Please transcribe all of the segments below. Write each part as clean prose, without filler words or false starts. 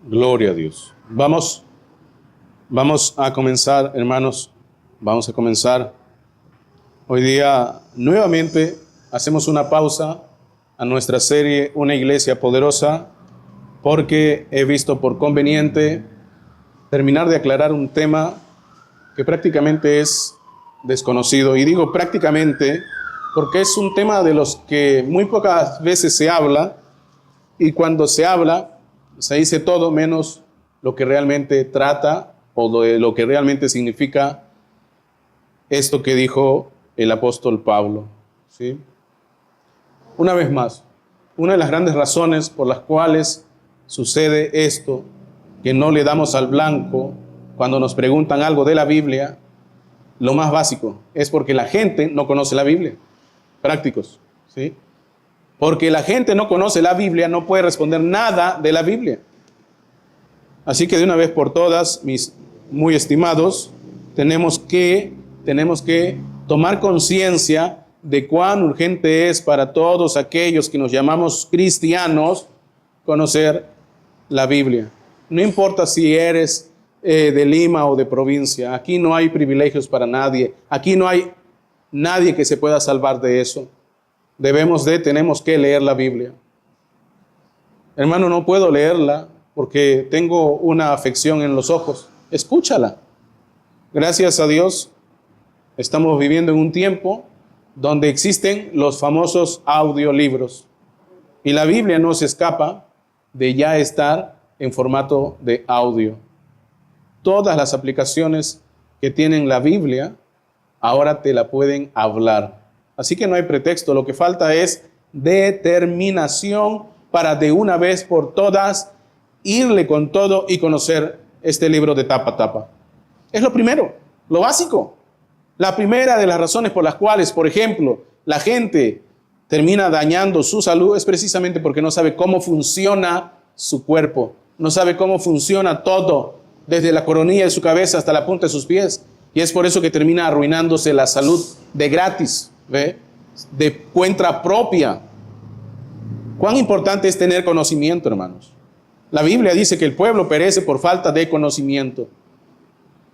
Gloria a Dios. Vamos a comenzar, hermanos. Vamos a comenzar. Hoy día nuevamente hacemos una pausa a nuestra serie Una Iglesia Poderosa, porque he visto por conveniente terminar de aclarar un tema que prácticamente es desconocido. Y digo prácticamente porque es un tema de los que muy pocas veces se habla, y cuando se habla se dice todo menos lo que realmente trata o lo que realmente significa esto que dijo el apóstol Pablo, ¿sí? Una vez más, una de las grandes razones por las cuales sucede esto, que no le damos al blanco cuando nos preguntan algo de la Biblia, lo más básico, es porque la gente no conoce la Biblia. Prácticos, ¿sí? Porque la gente no conoce la Biblia, no puede responder nada de la Biblia. Así que de una vez por todas, mis muy estimados, tenemos que tomar conciencia de cuán urgente es para todos aquellos que nos llamamos cristianos conocer la Biblia. No importa si eres de Lima o de provincia, aquí no hay privilegios para nadie, aquí no hay nadie que se pueda salvar de eso. Tenemos que leer la Biblia. Hermano, no puedo leerla porque tengo una afección en los ojos. Escúchala. Gracias a Dios, estamos viviendo en un tiempo donde existen los famosos audiolibros. Y la Biblia no se escapa de ya estar en formato de audio. Todas las aplicaciones que tienen la Biblia ahora te la pueden hablar. Así que no hay pretexto, lo que falta es determinación para de una vez por todas irle con todo y conocer este libro de tapa a tapa. Es lo primero, lo básico. La primera de las razones por las cuales, por ejemplo, la gente termina dañando su salud es precisamente porque no sabe cómo funciona su cuerpo, no sabe cómo funciona todo, desde la coronilla de su cabeza hasta la punta de sus pies. Y es por eso que termina arruinándose la salud de gratis, ¿ve? De cuenta propia. ¿Cuán importante es tener conocimiento, hermanos? La Biblia dice que el pueblo perece por falta de conocimiento.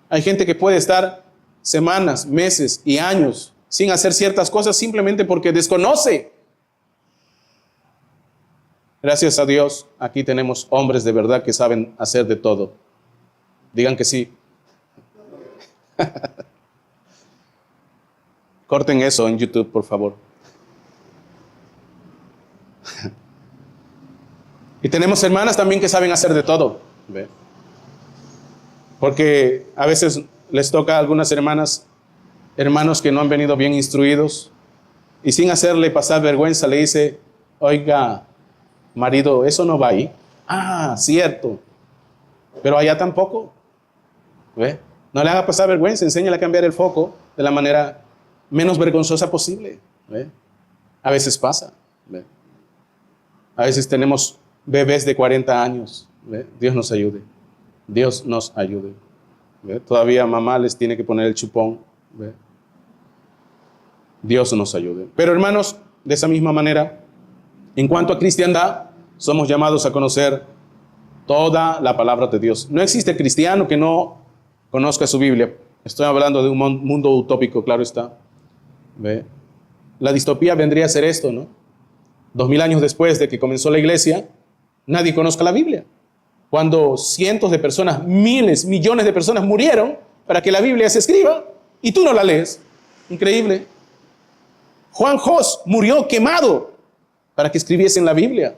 Hay gente que puede estar semanas, meses y años sin hacer ciertas cosas simplemente porque desconoce. Gracias a Dios, aquí tenemos hombres de verdad que saben hacer de todo. Digan que sí. Corten eso en YouTube, por favor. Y tenemos hermanas también que saben hacer de todo, ¿ve? Porque a veces les toca a algunas hermanos que no han venido bien instruidos, y sin hacerle pasar vergüenza le dice: oiga, marido, eso no va ahí. Ah, cierto. Pero allá tampoco, ¿ve? No le haga pasar vergüenza, enséñale a cambiar el foco de la manera menos vergonzosa posible, ¿ve? A veces pasa, ¿ve? A veces tenemos bebés de 40 años, ¿ve? Dios nos ayude. Dios nos ayude, ¿ve? Todavía mamá les tiene que poner el chupón, ¿ve? Dios nos ayude. Pero hermanos, de esa misma manera, en cuanto a cristiandad, somos llamados a conocer toda la palabra de Dios. No existe cristiano que no conozca su Biblia. Estoy hablando de un mundo utópico, claro está. ¿Ve? La distopía vendría a ser esto, ¿no? 2000 años después de que comenzó la iglesia, nadie conozca la Biblia. Cuando cientos de personas, miles, millones de personas murieron para que la Biblia se escriba y tú no la lees. Increíble. Juan Hus murió quemado para que escribiesen la Biblia.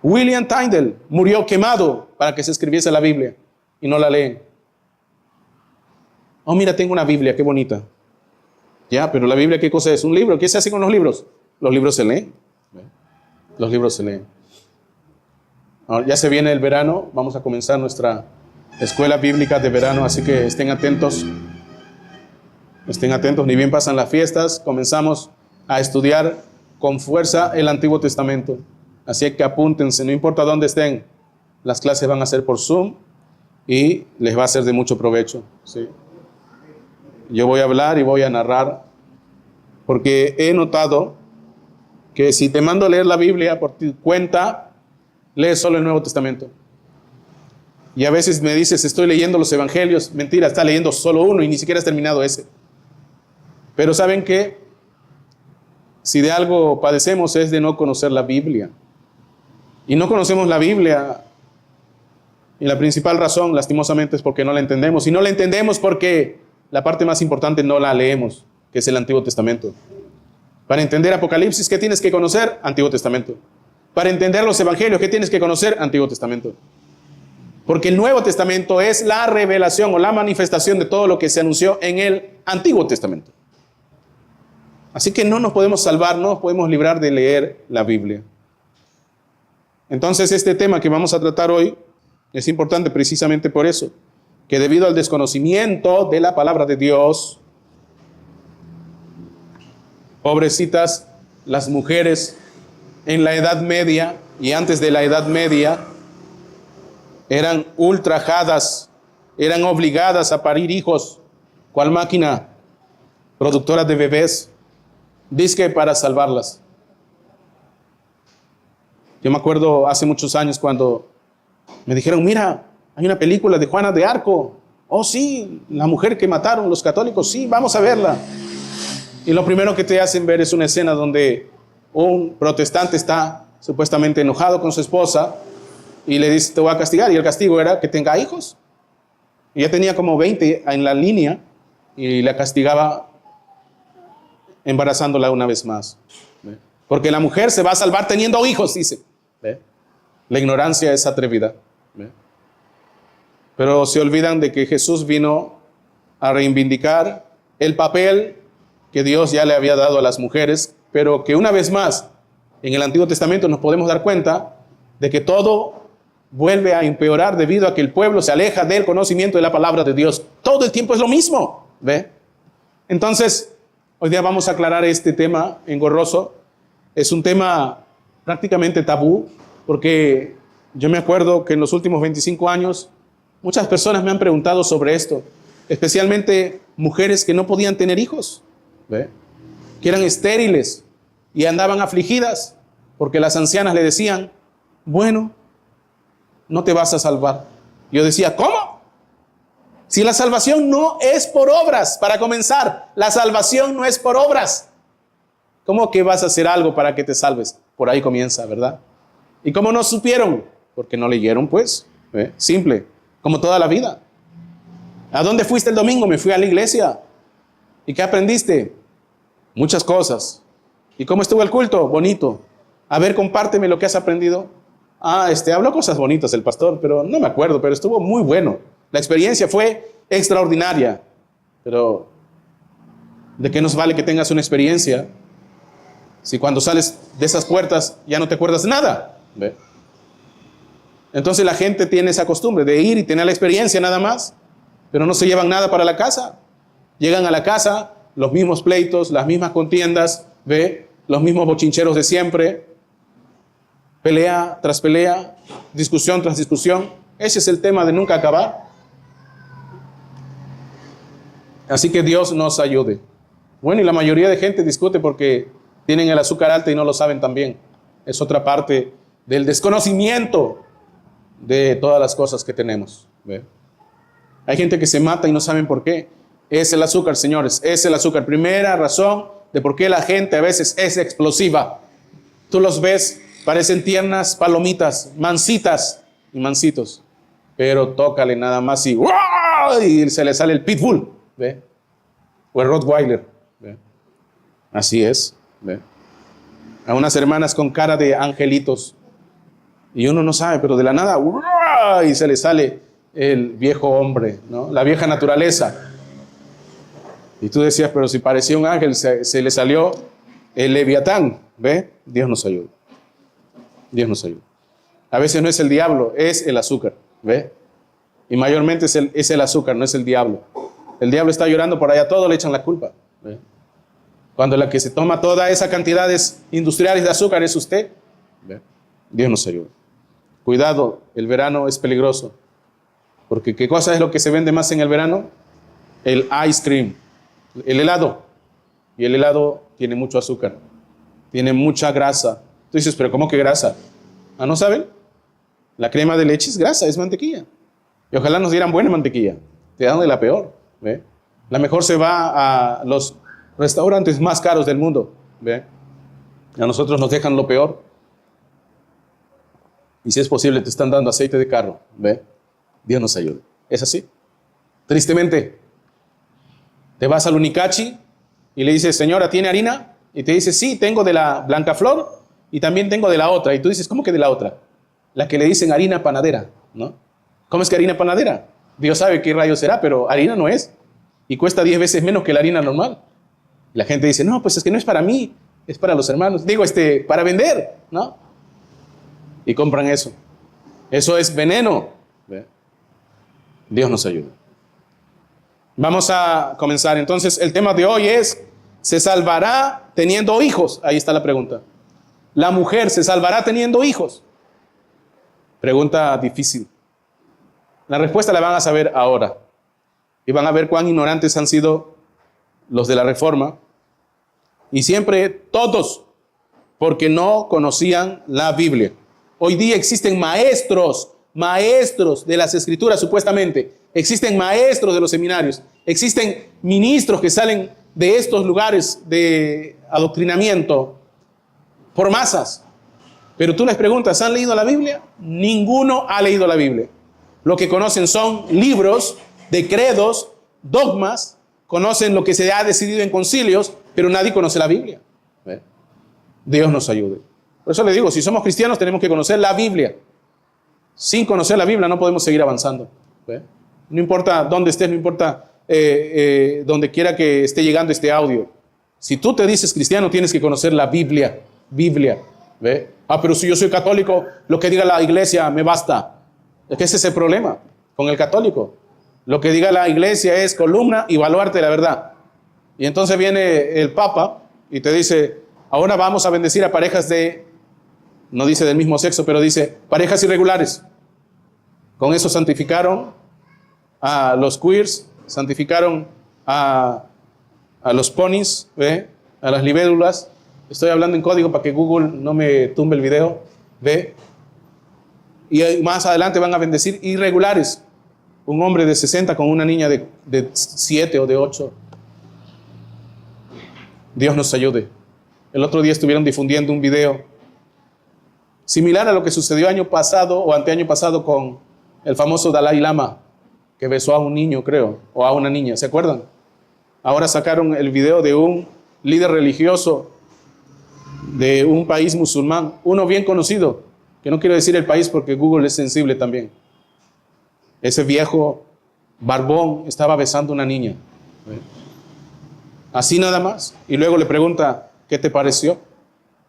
William Tyndale murió quemado para que se escribiese la Biblia y no la leen. Oh, mira, tengo una Biblia, qué bonita. Ya, pero la Biblia, ¿qué cosa es? ¿Un libro? ¿Qué se hace con los libros? Los libros se leen. Los libros se leen. Ahora, ya se viene el verano, vamos a comenzar nuestra escuela bíblica de verano, así que estén atentos. Estén atentos, ni bien pasan las fiestas, comenzamos a estudiar con fuerza el Antiguo Testamento. Así que apúntense, no importa dónde estén, las clases van a ser por Zoom y les va a ser de mucho provecho, ¿sí? Yo voy a hablar y voy a narrar, porque he notado que si te mando a leer la Biblia por tu cuenta, lees solo el Nuevo Testamento. Y a veces me dices, estoy leyendo los evangelios. Mentira, está leyendo solo uno y ni siquiera has terminado ese. Pero ¿saben qué? Si de algo padecemos es de no conocer la Biblia. Y no conocemos la Biblia. Y la principal razón, lastimosamente, es porque no la entendemos. Y no la entendemos porque la parte más importante no la leemos, que es el Antiguo Testamento. Para entender Apocalipsis, ¿qué tienes que conocer? Antiguo Testamento. Para entender los evangelios, ¿qué tienes que conocer? Antiguo Testamento. Porque el Nuevo Testamento es la revelación o la manifestación de todo lo que se anunció en el Antiguo Testamento. Así que no nos podemos salvar, no nos podemos librar de leer la Biblia. Entonces, este tema que vamos a tratar hoy es importante precisamente por eso, que debido al desconocimiento de la palabra de Dios, pobrecitas las mujeres en la Edad Media y antes de la Edad Media, eran ultrajadas, eran obligadas a parir hijos, cual máquina productora de bebés, dizque para salvarlas. Yo me acuerdo hace muchos años cuando me dijeron, mira, hay una película de Juana de Arco. Oh sí, la mujer que mataron los católicos, sí, vamos a verla. Y lo primero que te hacen ver es una escena donde un protestante está supuestamente enojado con su esposa y le dice, te voy a castigar. Y el castigo era que tenga hijos. Y ya tenía como 20 en la línea y la castigaba embarazándola una vez más. ¿Ve? Porque la mujer se va a salvar teniendo hijos, dice. ¿Ve? La ignorancia es atrevida. ¿Ve? Pero se olvidan de que Jesús vino a reivindicar el papel que Dios ya le había dado a las mujeres, pero que una vez más, en el Antiguo Testamento nos podemos dar cuenta de que todo vuelve a empeorar debido a que el pueblo se aleja del conocimiento de la palabra de Dios. Todo el tiempo es lo mismo. ¿Ve? Entonces, hoy día vamos a aclarar este tema engorroso. Es un tema prácticamente tabú, porque yo me acuerdo que en los últimos 25 años muchas personas me han preguntado sobre esto, especialmente mujeres que no podían tener hijos, ¿ve? Que eran estériles y andaban afligidas porque las ancianas le decían, bueno, no te vas a salvar. Yo decía, ¿cómo? Si la salvación no es por obras, para comenzar, la salvación no es por obras. ¿Cómo que vas a hacer algo para que te salves? Por ahí comienza, ¿verdad? ¿Y cómo no supieron? Porque no leyeron, pues. ¿Ve? Simple, como toda la vida. ¿A dónde fuiste el domingo? Me fui a la iglesia. ¿Y qué aprendiste? Muchas cosas. ¿Y cómo estuvo el culto? Bonito. A ver, compárteme lo que has aprendido. Habló cosas bonitas el pastor, pero no me acuerdo, pero estuvo muy bueno. La experiencia fue extraordinaria. Pero, ¿de qué nos vale que tengas una experiencia si cuando sales de esas puertas ya no te acuerdas de nada? ¿Ve? Entonces la gente tiene esa costumbre de ir y tener la experiencia nada más, pero no se llevan nada para la casa. Llegan a la casa, los mismos pleitos, las mismas contiendas, ¿ve? Los mismos bochincheros de siempre, pelea tras pelea, discusión tras discusión. Ese es el tema de nunca acabar. Así que Dios nos ayude. Bueno, y la mayoría de gente discute porque tienen el azúcar alto y no lo saben también. Es otra parte del desconocimiento de todas las cosas que tenemos. ¿Ve? Hay gente que se mata y no saben por qué. Es el azúcar, señores, es el azúcar. Primera razón de por qué la gente a veces es explosiva. Tú los ves, parecen tiernas palomitas, mansitas y mansitos. Pero tócale nada más y ¡wow! Y se le sale el pitbull. ¿Ve? O el Rottweiler. ¿Ve? Así es. ¿Ve? A unas hermanas con cara de angelitos. Y uno no sabe, pero de la nada, ¡uah! Y se le sale el viejo hombre, ¿no? La vieja naturaleza. Y tú decías, pero si parecía un ángel, se le salió el leviatán. ¿Ve? Dios nos ayuda. Dios nos ayuda. A veces no es el diablo, es el azúcar. ¿Ve? Y mayormente es el azúcar, no es el diablo. El diablo está llorando por allá, todo le echan la culpa. ¿Ve? Cuando la que se toma toda esa cantidades industriales de azúcar es usted. ¿Ve? Dios nos ayuda. Cuidado, el verano es peligroso. Porque ¿qué cosa es lo que se vende más en el verano? El ice cream, el helado. Y el helado tiene mucho azúcar, tiene mucha grasa. Tú dices, pero ¿cómo que grasa? ¿No saben? La crema de leche es grasa, es mantequilla. Y ojalá nos dieran buena mantequilla. Te dan de la peor. ¿Ve? La mejor se va a los restaurantes más caros del mundo. ¿Ve? A nosotros nos dejan lo peor. Y si es posible, te están dando aceite de carro. ¿Ve? Dios nos ayude. Es así. Tristemente, te vas al Unicachi y le dices, señora, ¿tiene harina? Y te dice, sí, tengo de la Blancaflor y también tengo de la otra. Y tú dices, ¿cómo que de la otra? La que le dicen harina panadera, ¿no? ¿Cómo es que harina panadera? Dios sabe qué rayo será, pero harina no es. Y cuesta 10 veces menos que la harina normal. Y la gente dice, no, pues es que no es para mí, es para los hermanos. Digo, para vender, ¿no? Y compran eso. Eso es veneno. ¿Ve? Dios nos ayude. Vamos a comenzar. Entonces, el tema de hoy es, ¿se salvará teniendo hijos? Ahí está la pregunta. ¿La mujer se salvará teniendo hijos? Pregunta difícil. La respuesta la van a saber ahora. Y van a ver cuán ignorantes han sido los de la Reforma. Y siempre todos, porque no conocían la Biblia. Hoy día existen maestros de las Escrituras supuestamente. Existen maestros de los seminarios. Existen ministros que salen de estos lugares de adoctrinamiento por masas. Pero tú les preguntas, ¿han leído la Biblia? Ninguno ha leído la Biblia. Lo que conocen son libros de credos, dogmas, conocen lo que se ha decidido en concilios, pero nadie conoce la Biblia. ¿Ve? Dios nos ayude. Por eso le digo, si somos cristianos tenemos que conocer la Biblia. Sin conocer la Biblia no podemos seguir avanzando. ¿Ve? No importa dónde estés, no importa donde quiera que esté llegando este audio. Si tú te dices cristiano, tienes que conocer la Biblia. Biblia. ¿Ve? Ah, pero si yo soy católico, lo que diga la iglesia me basta. Es que ese es el problema con el católico. Lo que diga la iglesia es columna y baluarte de la verdad. Y entonces viene el Papa y te dice, ahora vamos a bendecir a parejas no dice del mismo sexo, pero dice parejas irregulares. Con eso santificaron a los queers, santificaron a los ponis, ¿ve? A las libélulas. Estoy hablando en código para que Google no me tumbe el video. ¿Ve? Y más adelante van a bendecir irregulares. Un hombre de 60 con una niña de 7 o de 8. Dios nos ayude. El otro día estuvieron difundiendo un video similar a lo que sucedió año pasado o anteaño pasado con el famoso Dalai Lama, que besó a un niño, creo, o a una niña. ¿Se acuerdan? Ahora sacaron el video de un líder religioso de un país musulmán, uno bien conocido, que no quiero decir el país porque Google es sensible también. Ese viejo barbón estaba besando a una niña. Así nada más. Y luego le pregunta, ¿qué te pareció?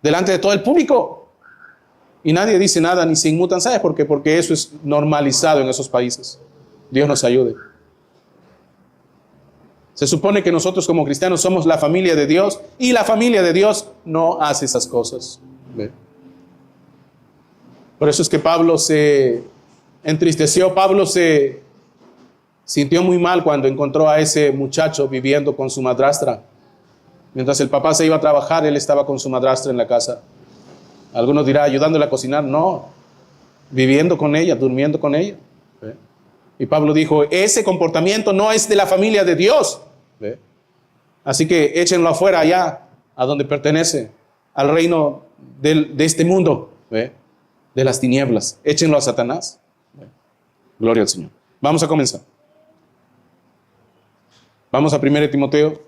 Delante de todo el público. Y nadie dice nada ni se inmutan. ¿Sabes por qué? Porque eso es normalizado en esos países. Dios nos ayude. Se supone que nosotros como cristianos somos la familia de Dios y la familia de Dios no hace esas cosas. ¿Ve? Por eso es que Pablo se entristeció, Pablo se sintió muy mal cuando encontró a ese muchacho viviendo con su madrastra. Mientras el papá se iba a trabajar, él estaba con su madrastra en la casa. Algunos dirán, ayudándole a cocinar. No, viviendo con ella, durmiendo con ella. ¿Ve? Y Pablo dijo, ese comportamiento no es de la familia de Dios. ¿Ve? Así que échenlo afuera allá, a donde pertenece, al reino de este mundo, ¿ve? De las tinieblas. Échenlo a Satanás. ¿Ve? Gloria al Señor. Vamos a comenzar. Vamos a 1 Timoteo,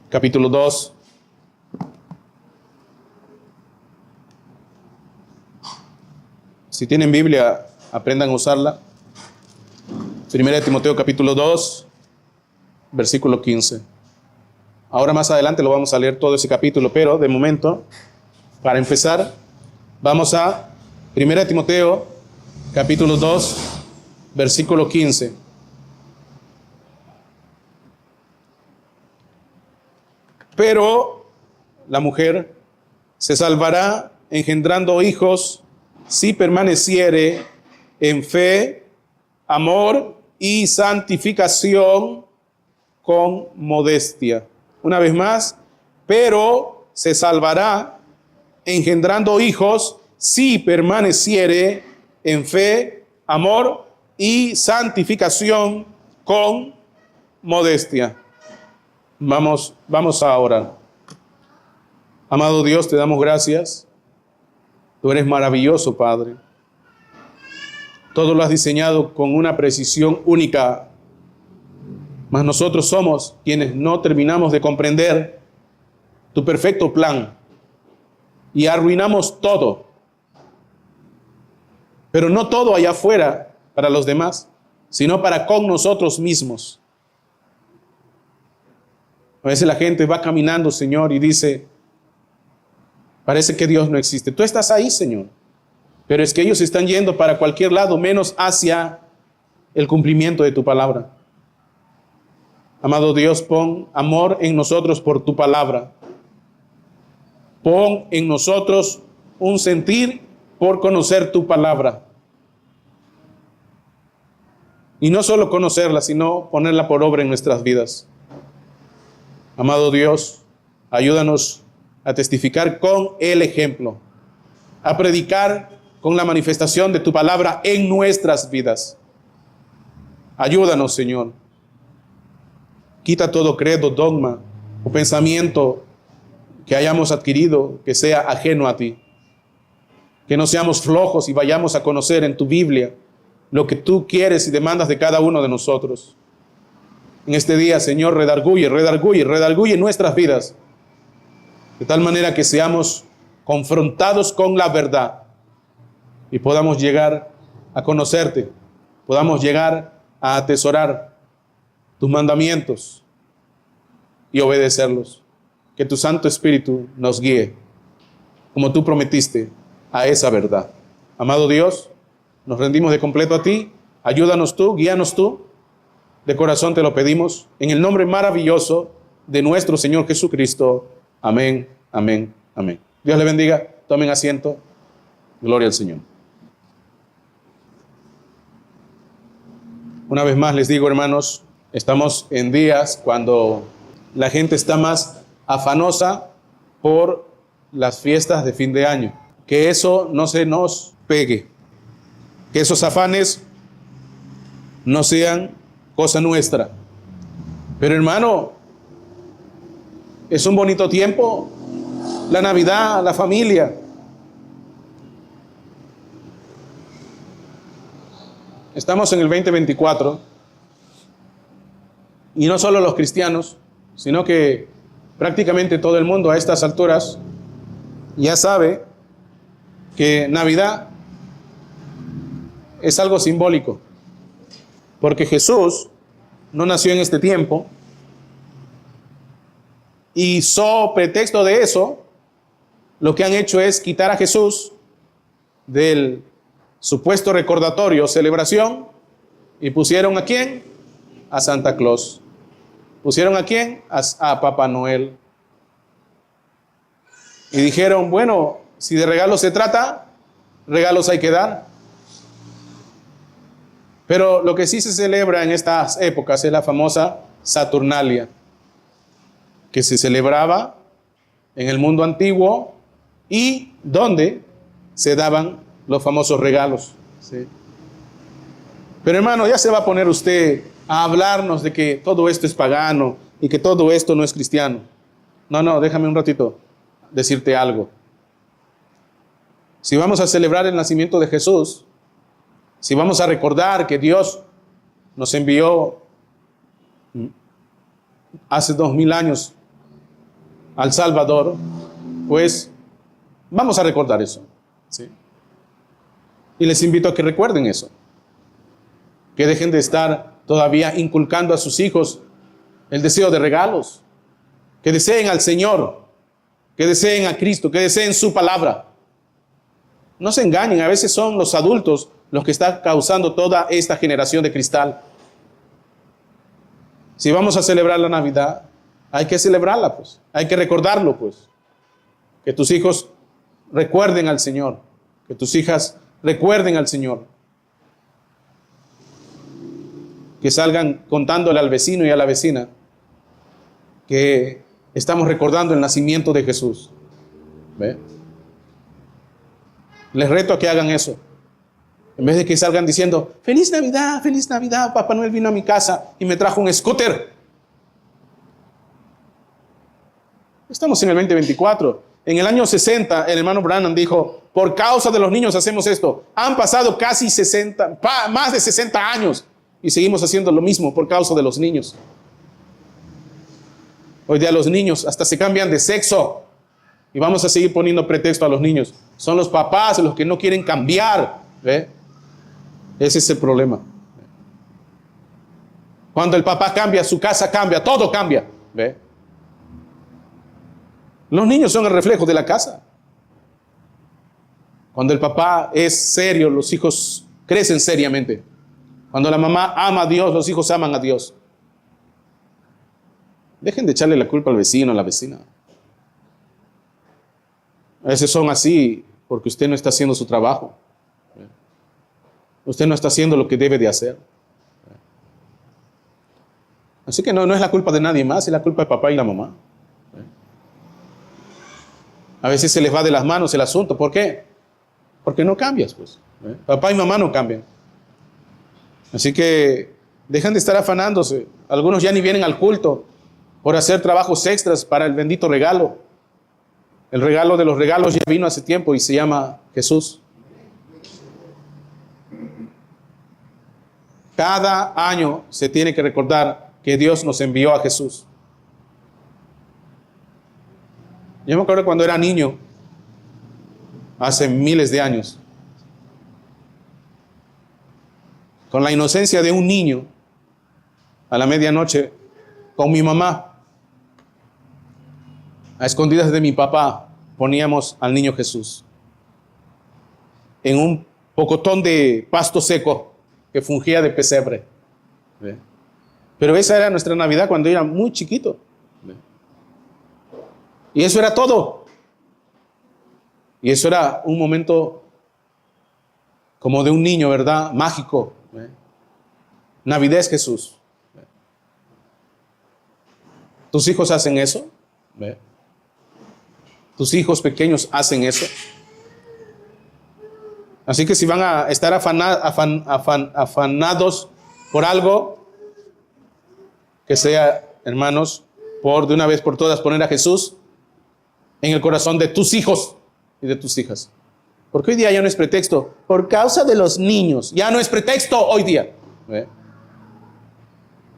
capítulo 2. Si tienen Biblia, aprendan a usarla. 1 Timoteo capítulo 2, versículo 15. Ahora más adelante lo vamos a leer todo ese capítulo, pero de momento, para empezar, vamos a 1 Timoteo capítulo 2, versículo 15. Pero la mujer se salvará engendrando hijos si permaneciere en fe, amor y santificación con modestia. Una vez más, pero se salvará engendrando hijos, si permaneciere en fe, amor y santificación con modestia. Vamos a orar. Amado Dios, te damos gracias. Tú eres maravilloso, Padre. Todo lo has diseñado con una precisión única. Mas nosotros somos quienes no terminamos de comprender tu perfecto plan y arruinamos todo. Pero no todo allá afuera para los demás, sino para con nosotros mismos. A veces la gente va caminando, Señor, y dice, parece que Dios no existe. Tú estás ahí, Señor. Pero es que ellos están yendo para cualquier lado, menos hacia el cumplimiento de tu palabra. Amado Dios, pon amor en nosotros por tu palabra. Pon en nosotros un sentir por conocer tu palabra. Y no solo conocerla, sino ponerla por obra en nuestras vidas. Amado Dios, ayúdanos a testificar con el ejemplo, a predicar con la manifestación de tu palabra en nuestras vidas. Ayúdanos, Señor. Quita todo credo, dogma o pensamiento que hayamos adquirido que sea ajeno a ti. Que no seamos flojos y vayamos a conocer en tu Biblia lo que tú quieres y demandas de cada uno de nosotros. En este día, Señor, redarguye nuestras vidas, de tal manera que seamos confrontados con la verdad y podamos llegar a conocerte, podamos llegar a atesorar tus mandamientos y obedecerlos. Que tu Santo Espíritu nos guíe, como tú prometiste, a esa verdad. Amado Dios, nos rendimos de completo a ti. Ayúdanos tú, guíanos tú. De corazón te lo pedimos, en el nombre maravilloso de nuestro Señor Jesucristo. Amén, amén, amén. Dios le bendiga. Tomen asiento. Gloria al Señor. Una vez más les digo, hermanos, estamos en días cuando la gente está más afanosa por las fiestas de fin de año. Que eso no se nos pegue. Que esos afanes no sean cosa nuestra. Pero hermano, es un bonito tiempo. La Navidad, la familia. Estamos en el 2024 y no solo los cristianos, sino que prácticamente todo el mundo a estas alturas ya sabe que Navidad es algo simbólico, porque Jesús no nació en este tiempo y so pretexto de eso, lo que han hecho es quitar a Jesús del supuesto recordatorio, celebración, y pusieron ¿a quién? A Santa Claus. ¿Pusieron a quién? A Papá Noel. Y dijeron, bueno, si de regalos se trata, regalos hay que dar. Pero lo que sí se celebra en estas épocas es la famosa Saturnalia, que se celebraba en el mundo antiguo y donde se daban los famosos regalos. ¿Sí? Pero hermano, ya se va a poner usted a hablarnos de que todo esto es pagano y que todo esto no es cristiano. No, déjame un ratito decirte algo. Si vamos a celebrar el nacimiento de Jesús, si vamos a recordar que Dios nos envió hace 2000 años al Salvador, pues vamos a recordar eso. ¿Sí? Y les invito a que recuerden eso. Que dejen de estar todavía inculcando a sus hijos el deseo de regalos. Que deseen al Señor, que deseen a Cristo, que deseen su palabra. No se engañen, a veces son los adultos los que están causando toda esta generación de cristal. Si vamos a celebrar la Navidad, hay que celebrarla, pues. Hay que recordarlo, pues. Que tus hijos recuerden al Señor. Que tus hijas recuerden al Señor. Que salgan contándole al vecino y a la vecina que estamos recordando el nacimiento de Jesús. ¿Ve? Les reto a que hagan eso. En vez de que salgan diciendo, feliz Navidad, Papá Noel vino a mi casa y me trajo un scooter. Estamos en el 2024. En el año 60, el hermano Branham dijo, por causa de los niños hacemos esto. Han pasado casi más de 60 años y seguimos haciendo lo mismo por causa de los niños. Hoy día los niños hasta se cambian de sexo y vamos a seguir poniendo pretexto a los niños. Son los papás los que no quieren cambiar. ¿Ve? Ese es el problema. Cuando el papá cambia, su casa cambia, todo cambia. ¿Ve? Los niños son el reflejo de la casa. Cuando el papá es serio, los hijos crecen seriamente. Cuando la mamá ama a Dios, los hijos aman a Dios. Dejen de echarle la culpa al vecino, a la vecina. A veces son así porque usted no está haciendo su trabajo. Usted no está haciendo lo que debe de hacer. Así que no es la culpa de nadie más, es la culpa del papá y la mamá. A veces se les va de las manos el asunto. ¿Por qué? Porque no cambias, pues. Papá y mamá no cambian. Así que dejan de estar afanándose. Algunos ya ni vienen al culto por hacer trabajos extras para el bendito regalo. El regalo de los regalos ya vino hace tiempo y se llama Jesús. Cada año se tiene que recordar que Dios nos envió a Jesús. Yo me acuerdo cuando era niño, hace miles de años, con la inocencia de un niño, a la medianoche, con mi mamá, a escondidas de mi papá, poníamos al niño Jesús en un pocotón de pasto seco que fungía de pesebre. ¿Ve? Pero esa era nuestra Navidad cuando era muy chiquito. ¿Ve? Y eso era todo. Y eso era un momento como de un niño, ¿verdad? Mágico. ¿Ve? Navidad es Jesús. ¿Ve? ¿Tus hijos hacen eso? ¿Ve? ¿Tus hijos pequeños hacen eso? Así que si van a estar afanados por algo, que sea, hermanos, por de una vez por todas poner a Jesús en el corazón de tus hijos y de tus hijas. Porque hoy día ya no es pretexto. Por causa de los niños. Ya no es pretexto hoy día. ¿Ve?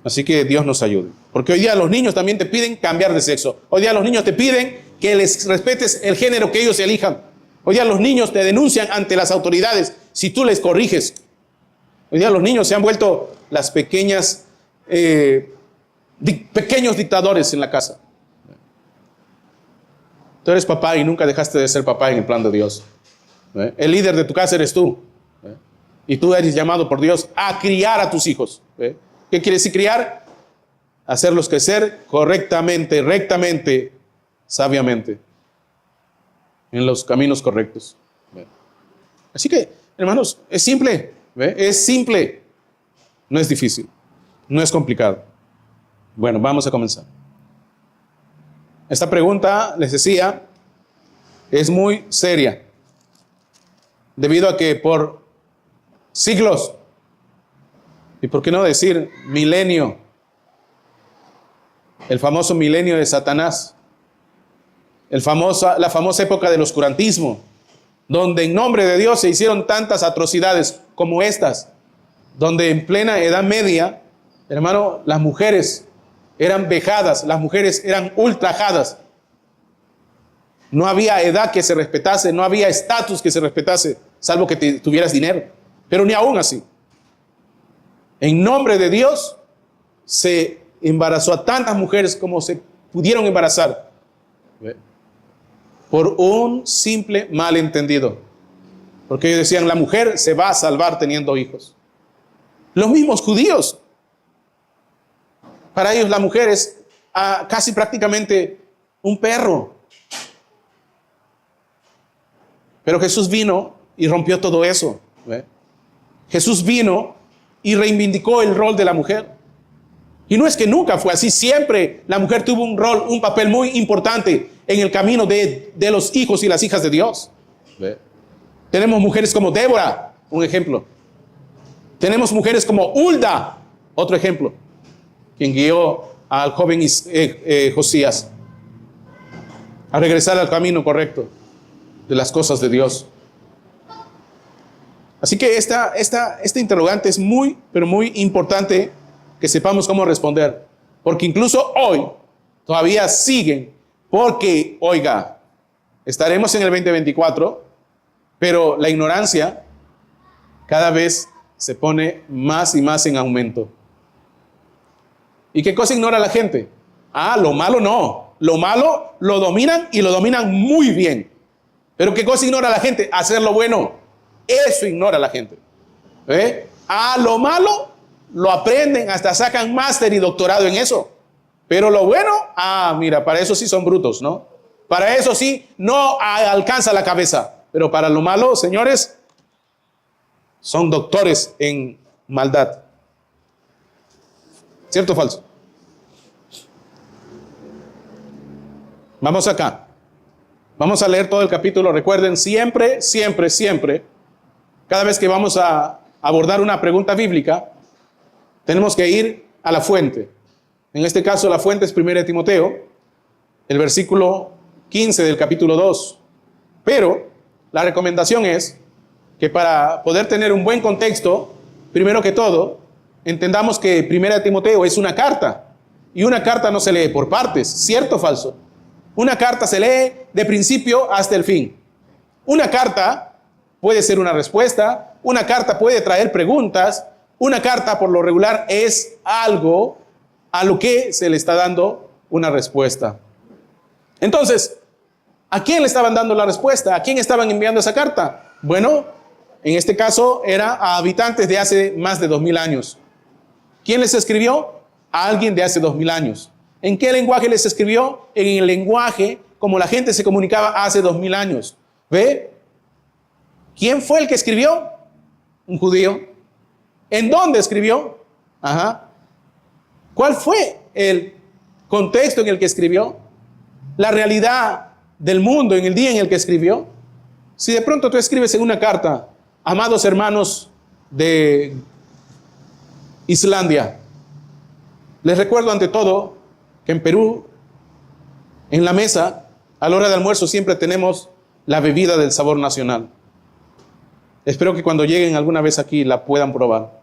Así que Dios nos ayude. Porque hoy día los niños también te piden cambiar de sexo. Hoy día los niños te piden que les respetes el género que ellos elijan. Hoy día los niños te denuncian ante las autoridades si tú les corriges. Hoy día los niños se han vuelto las pequeños dictadores en la casa. Tú eres papá y nunca dejaste de ser papá en el plan de Dios. El líder de tu casa eres tú. Y tú eres llamado por Dios a criar a tus hijos. ¿Qué quiere decir criar? Hacerlos crecer correctamente, rectamente, sabiamente, en los caminos correctos. Así que, hermanos, es simple. Es simple. No es difícil. No es complicado. Bueno, vamos a comenzar. Esta pregunta, les decía, es muy seria. Debido a que por siglos, y por qué no decir milenio, el famoso milenio de Satanás, la famosa época del oscurantismo, donde en nombre de Dios se hicieron tantas atrocidades como estas, donde en plena Edad Media, hermano, las mujeres eran vejadas, las mujeres eran ultrajadas. No había edad que se respetase, no había estatus que se respetase, salvo que tuvieras dinero. Pero ni aún así. En nombre de Dios se embarazó a tantas mujeres como se pudieron embarazar. ¿Ve? Por un simple malentendido. Porque ellos decían, la mujer se va a salvar teniendo hijos. Los mismos judíos. Para ellos la mujer es casi prácticamente un perro. Pero Jesús vino y rompió todo eso. ¿Ve? Jesús vino y reivindicó el rol de la mujer. Y no es que nunca fue así, siempre la mujer tuvo un papel muy importante en el camino de los hijos y las hijas de Dios. ¿Ve? Tenemos mujeres como Débora, un ejemplo. Tenemos mujeres como Hulda, otro ejemplo, quien guió al joven Josías a regresar al camino correcto de las cosas de Dios. Así que esta interrogante es muy, pero muy importante que sepamos cómo responder. Porque incluso hoy todavía siguen. Porque, oiga, estaremos en el 2024, pero la ignorancia cada vez se pone más y más en aumento. ¿Y qué cosa ignora la gente? Lo malo no. Lo malo lo dominan y lo dominan muy bien. Pero ¿qué cosa ignora la gente? Hacer lo bueno. Eso ignora la gente. Lo malo lo aprenden, hasta sacan máster y doctorado en eso. Pero lo bueno, mira, para eso sí son brutos, ¿no? Para eso sí no alcanza la cabeza. Pero para lo malo, señores, son doctores en maldad. ¿Cierto o falso? Vamos acá. Vamos a leer todo el capítulo. Recuerden, siempre, siempre, siempre, cada vez que vamos a abordar una pregunta bíblica, tenemos que ir a la fuente. En este caso, la fuente es 1 Timoteo, el versículo 15 del capítulo 2. Pero la recomendación es que para poder tener un buen contexto, primero que todo, entendamos que 1 Timoteo es una carta. Y una carta no se lee por partes, ¿cierto o falso? Una carta se lee de principio hasta el fin. Una carta puede ser una respuesta, una carta puede traer preguntas, una carta por lo regular es algo a lo que se le está dando una respuesta. Entonces, ¿a quién le estaban dando la respuesta? ¿A quién estaban enviando esa carta? Bueno, en este caso era a habitantes de hace más de 2000 años. ¿Quién les escribió? A alguien de hace 2000 años. ¿En qué lenguaje les escribió? En el lenguaje como la gente se comunicaba hace 2000 años. ¿Ve? ¿Quién fue el que escribió? Un judío. ¿En dónde escribió? ¿Cuál fue el contexto en el que escribió? La realidad del mundo en el día en el que escribió. Si de pronto tú escribes en una carta, amados hermanos de Islandia, les recuerdo ante todo que en Perú, en la mesa, a la hora de almuerzo siempre tenemos la bebida del sabor nacional. Espero que cuando lleguen alguna vez aquí la puedan probar.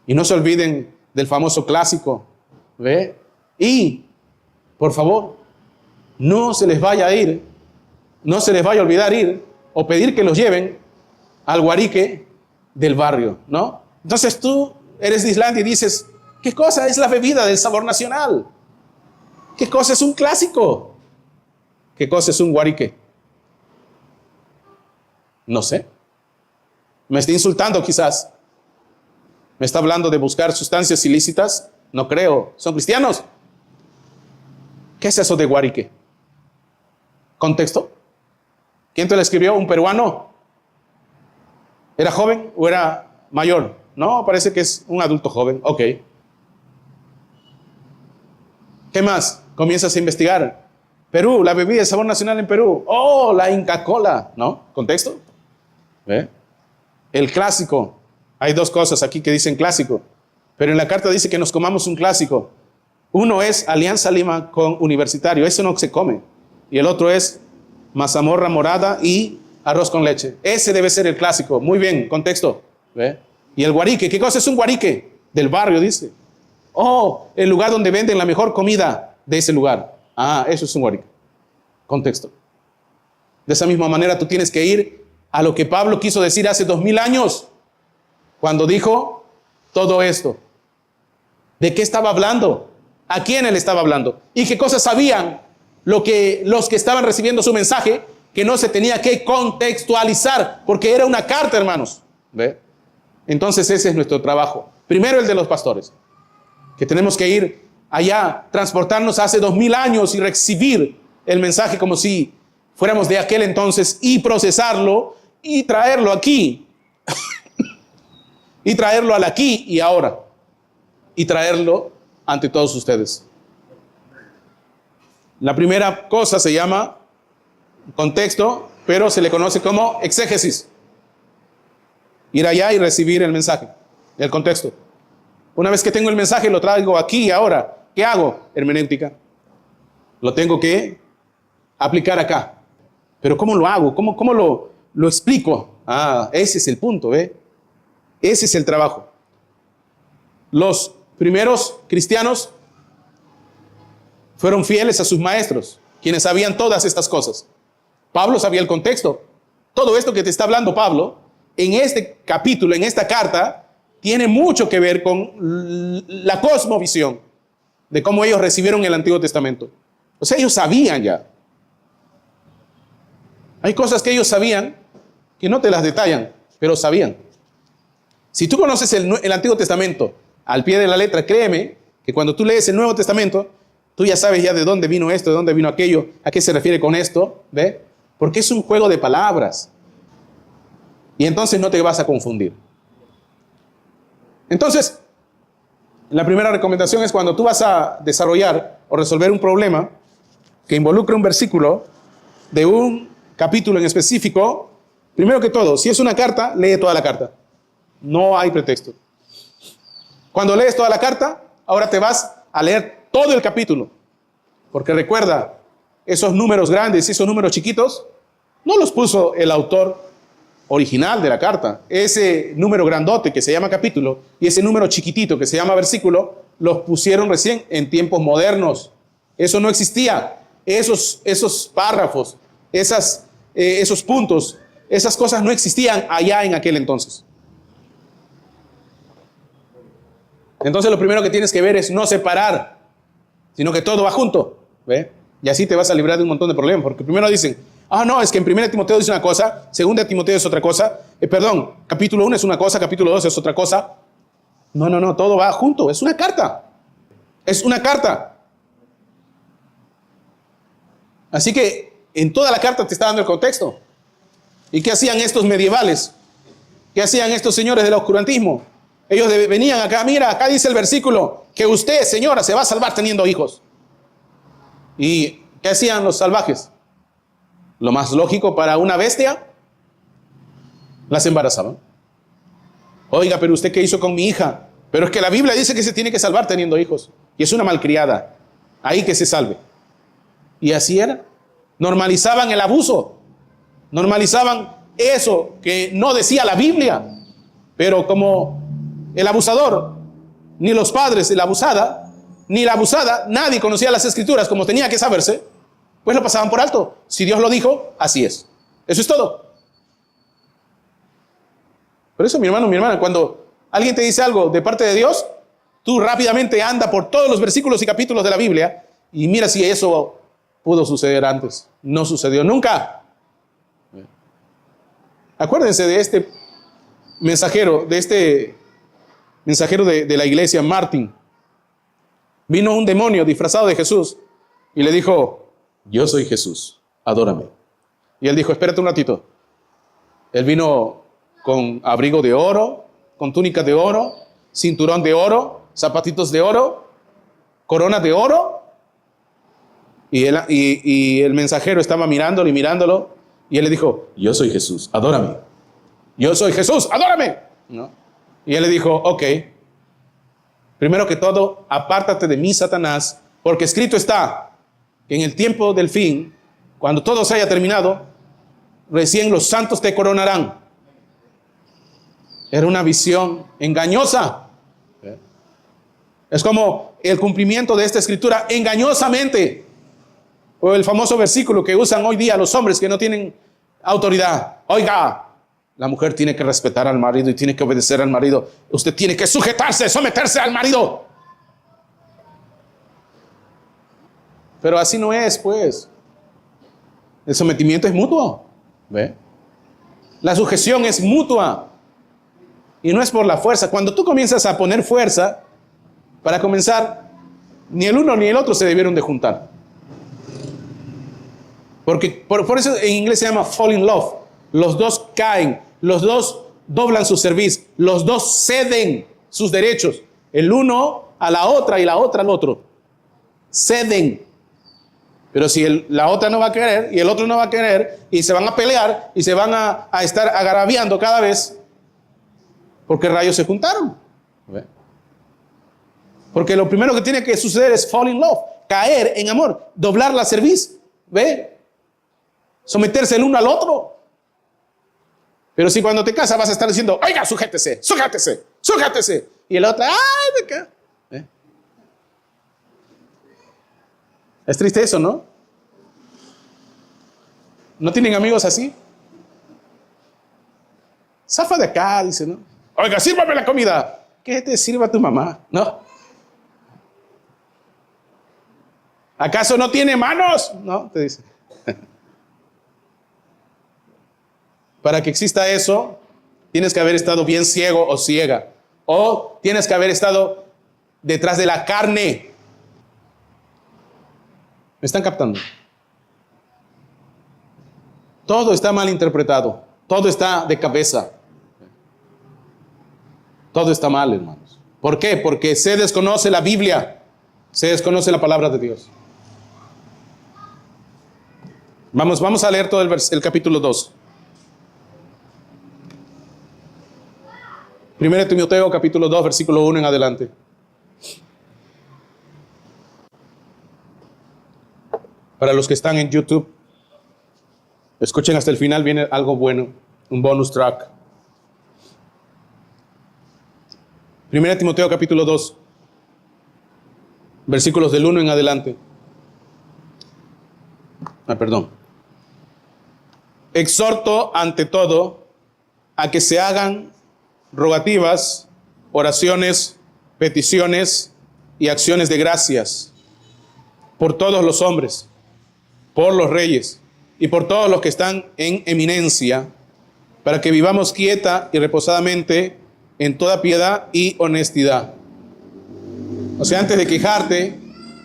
Y no se olviden del famoso clásico. ¿Ve? Y, por favor, no se les vaya a olvidar ir o pedir que los lleven al guarique del barrio, ¿no? Entonces tú eres de Islandia y dices, ¿qué cosa es la bebida del sabor nacional? ¿Qué cosa es un clásico? ¿Qué cosa es un guarique? No sé. ¿Me está insultando quizás? ¿Me está hablando de buscar sustancias ilícitas? No creo. ¿Son cristianos? ¿Qué es eso de guarique? ¿Contexto? ¿Quién te lo escribió? ¿Un peruano? ¿Era joven o era mayor? No, parece que es un adulto joven. Ok. ¿Qué más? Comienzas a investigar. Perú, la bebida de sabor nacional en Perú. Oh, la Inca Kola. ¿No? ¿Contexto? ¿Ve? El clásico. Hay dos cosas aquí que dicen clásico. Pero en la carta dice que nos comamos un clásico. Uno es Alianza Lima con Universitario. Eso no se come. Y el otro es mazamorra morada y arroz con leche. Ese debe ser el clásico. Muy bien, contexto. ¿Ve? Y el guarique. ¿Qué cosa es un guarique? Del barrio, dice. Oh, el lugar donde venden la mejor comida de ese lugar. Eso es un guarique. Contexto. De esa misma manera tú tienes que ir a lo que Pablo quiso decir hace 2000 años, cuando dijo todo esto. ¿De qué estaba hablando? ¿A quién él estaba hablando? ¿Y qué cosas sabían los que estaban recibiendo su mensaje? Que no se tenía que contextualizar, porque era una carta, hermanos. ¿Ve? Entonces ese es nuestro trabajo. Primero el de los pastores, que tenemos que ir allá, transportarnos hace 2000 años y recibir el mensaje como si fuéramos de aquel entonces y procesarlo y traerlo aquí. Y traerlo al aquí y ahora. Y traerlo ante todos ustedes. La primera cosa se llama contexto pero se le conoce como exégesis. Ir allá y recibir el mensaje, el contexto. Una vez que tengo el mensaje, lo traigo aquí y ahora. ¿Qué hago? Hermenéutica. Lo tengo que aplicar acá. Pero ¿cómo lo hago? ¿Cómo lo explico? Ese es el punto, ¿ve? Ese es el trabajo. Los primeros cristianos fueron fieles a sus maestros, quienes sabían todas estas cosas. Pablo sabía el contexto. Todo esto que te está hablando Pablo, en este capítulo, en esta carta, tiene mucho que ver con la cosmovisión de cómo ellos recibieron el Antiguo Testamento. O sea, ellos sabían ya. Hay cosas que ellos sabían que no te las detallan, pero sabían. Si tú conoces el Antiguo Testamento al pie de la letra, créeme que cuando tú lees el Nuevo Testamento, tú ya sabes ya de dónde vino esto, de dónde vino aquello, a qué se refiere con esto, ¿ve? Porque es un juego de palabras. Y entonces no te vas a confundir. Entonces, la primera recomendación es cuando tú vas a desarrollar o resolver un problema que involucre un versículo de un capítulo en específico, primero que todo, si es una carta, lee toda la carta. No hay pretexto. Cuando lees toda la carta, ahora te vas a leer todo el capítulo. Porque recuerda, esos números grandes y esos números chiquitos, no los puso el autor original de la carta. Ese número grandote que se llama capítulo y ese número chiquitito que se llama versículo, los pusieron recién en tiempos modernos. Eso no existía. Esos párrafos, esos puntos, esas cosas no existían allá en aquel entonces. Entonces lo primero que tienes que ver es no separar, sino que todo va junto, ¿ve? Y así te vas a librar de un montón de problemas, porque primero dicen, no, es que en 1 Timoteo dice una cosa, 2 Timoteo es otra cosa, capítulo 1 es una cosa, capítulo 2 es otra cosa. No, todo va junto, es una carta. Es una carta. Así que en toda la carta te está dando el contexto. ¿Y qué hacían estos medievales? ¿Qué hacían estos señores del oscurantismo? Ellos venían acá, mira, acá dice el versículo, que usted, señora, se va a salvar teniendo hijos. ¿Y qué hacían los salvajes? Lo más lógico para una bestia, las embarazaban. Oiga, pero ¿usted qué hizo con mi hija? Pero es que la Biblia dice que se tiene que salvar teniendo hijos. Y es una malcriada. Ahí que se salve. Y así era. Normalizaban el abuso. Normalizaban eso que no decía la Biblia. Pero como el abusador, ni los padres de la abusada, ni la abusada, nadie conocía las escrituras como tenía que saberse, pues lo pasaban por alto. Si Dios lo dijo, así es. Eso es todo. Por eso, mi hermano, mi hermana, cuando alguien te dice algo de parte de Dios, tú rápidamente anda por todos los versículos y capítulos de la Biblia y mira si eso pudo suceder antes. No sucedió nunca. Acuérdense de este mensajero, de la iglesia, Martín. Vino un demonio disfrazado de Jesús y le dijo, yo soy Jesús, adórame. Y él dijo, espérate un ratito. Él vino con abrigo de oro, con túnica de oro, cinturón de oro, zapatitos de oro, corona de oro. Y el mensajero estaba mirándolo, y él le dijo, yo soy Jesús, adórame. Yo soy Jesús, adórame. ¿No? Y él le dijo, ok, primero que todo, apártate de mí, Satanás, porque escrito está que en el tiempo del fin, cuando todo se haya terminado, recién los santos te coronarán. Era una visión engañosa. Es como el cumplimiento de esta escritura engañosamente. O el famoso versículo que usan hoy día los hombres que no tienen autoridad. Oiga, la mujer tiene que respetar al marido y tiene que obedecer al marido. Usted tiene que sujetarse, someterse al marido. Pero así no es, pues. El sometimiento es mutuo. ¿Ve? La sujeción es mutua. Y no es por la fuerza. Cuando tú comienzas a poner fuerza, para comenzar, ni el uno ni el otro se debieron de juntar. Porque por eso en inglés se llama fall in love. Los dos caen, los dos doblan su cerviz, los dos ceden sus derechos. El uno a la otra y la otra al otro. Ceden. Pero si la otra no va a querer y el otro no va a querer y se van a pelear y se van a estar agraviando cada vez, ¿por qué rayos se juntaron? ¿Ve? Porque lo primero que tiene que suceder es fall in love, caer en amor, doblar la cerviz, ¿ve? Someterse el uno al otro. Pero si cuando te casas vas a estar diciendo, oiga, sujétese, sujétese, sujétese. Y el otro, ay, me queda. ¿Ve? Es triste eso, ¿no? ¿No tienen amigos así? Zafa de acá, dice, ¿no? Oiga, sírvame la comida. ¿Qué te sirva tu mamá? ¿No? ¿Acaso no tiene manos? No, te dice. Para que exista eso, tienes que haber estado bien ciego o ciega. O tienes que haber estado detrás de la carne. ¿Me están captando? Todo está mal interpretado. Todo está de cabeza. Todo está mal, hermanos. ¿Por qué? Porque se desconoce la Biblia. Se desconoce la palabra de Dios. Vamos a leer todo el capítulo 2. 1 Timoteo capítulo 2, versículo 1 en adelante. Para los que están en YouTube, escuchen hasta el final, viene algo bueno, un bonus track. 1 Timoteo capítulo 2, versículos del 1 en adelante. Exhorto ante todo a que se hagan rogativas, oraciones, peticiones y acciones de gracias por todos los hombres, por los reyes y por todos los que están en eminencia, para que vivamos quieta y reposadamente en toda piedad y honestidad. O sea, antes de quejarte,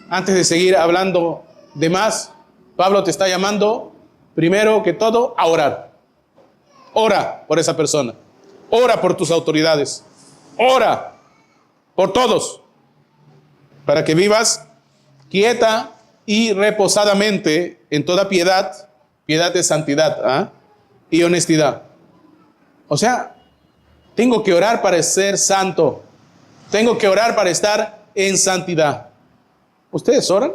antes de seguir hablando de más, Pablo te está llamando primero que todo a orar. Ora por esa persona. Ora por tus autoridades. Ora por todos. Para que vivas quieta y reposadamente en toda piedad, piedad de santidad, y honestidad. O sea, tengo que orar para ser santo. Tengo que orar para estar en santidad. ¿Ustedes oran?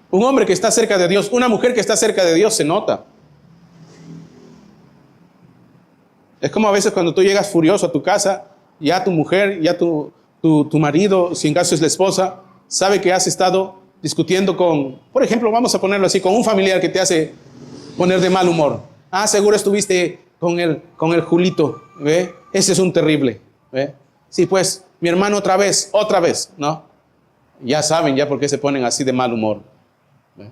Un hombre que está cerca de Dios, una mujer que está cerca de Dios se nota. Es como a veces cuando tú llegas furioso a tu casa, ya tu mujer, ya tu marido, si en caso es la esposa, sabe que has estado discutiendo con, por ejemplo, vamos a ponerlo así, con un familiar que te hace poner de mal humor. Seguro estuviste con el Julito, ¿ve? Ese es un terrible, ¿ve? Sí, pues, mi hermano otra vez, ¿no? Ya saben ya por qué se ponen así de mal humor. ¿Ve?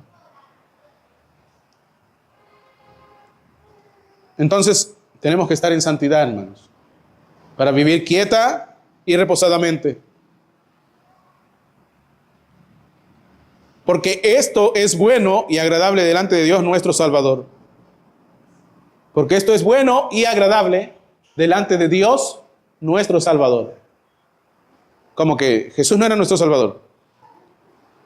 Entonces, tenemos que estar en santidad, hermanos, para vivir quieta y reposadamente. Porque esto es bueno y agradable delante de Dios nuestro Salvador. Porque esto es bueno y agradable delante de Dios nuestro Salvador. Como que Jesús no era nuestro Salvador.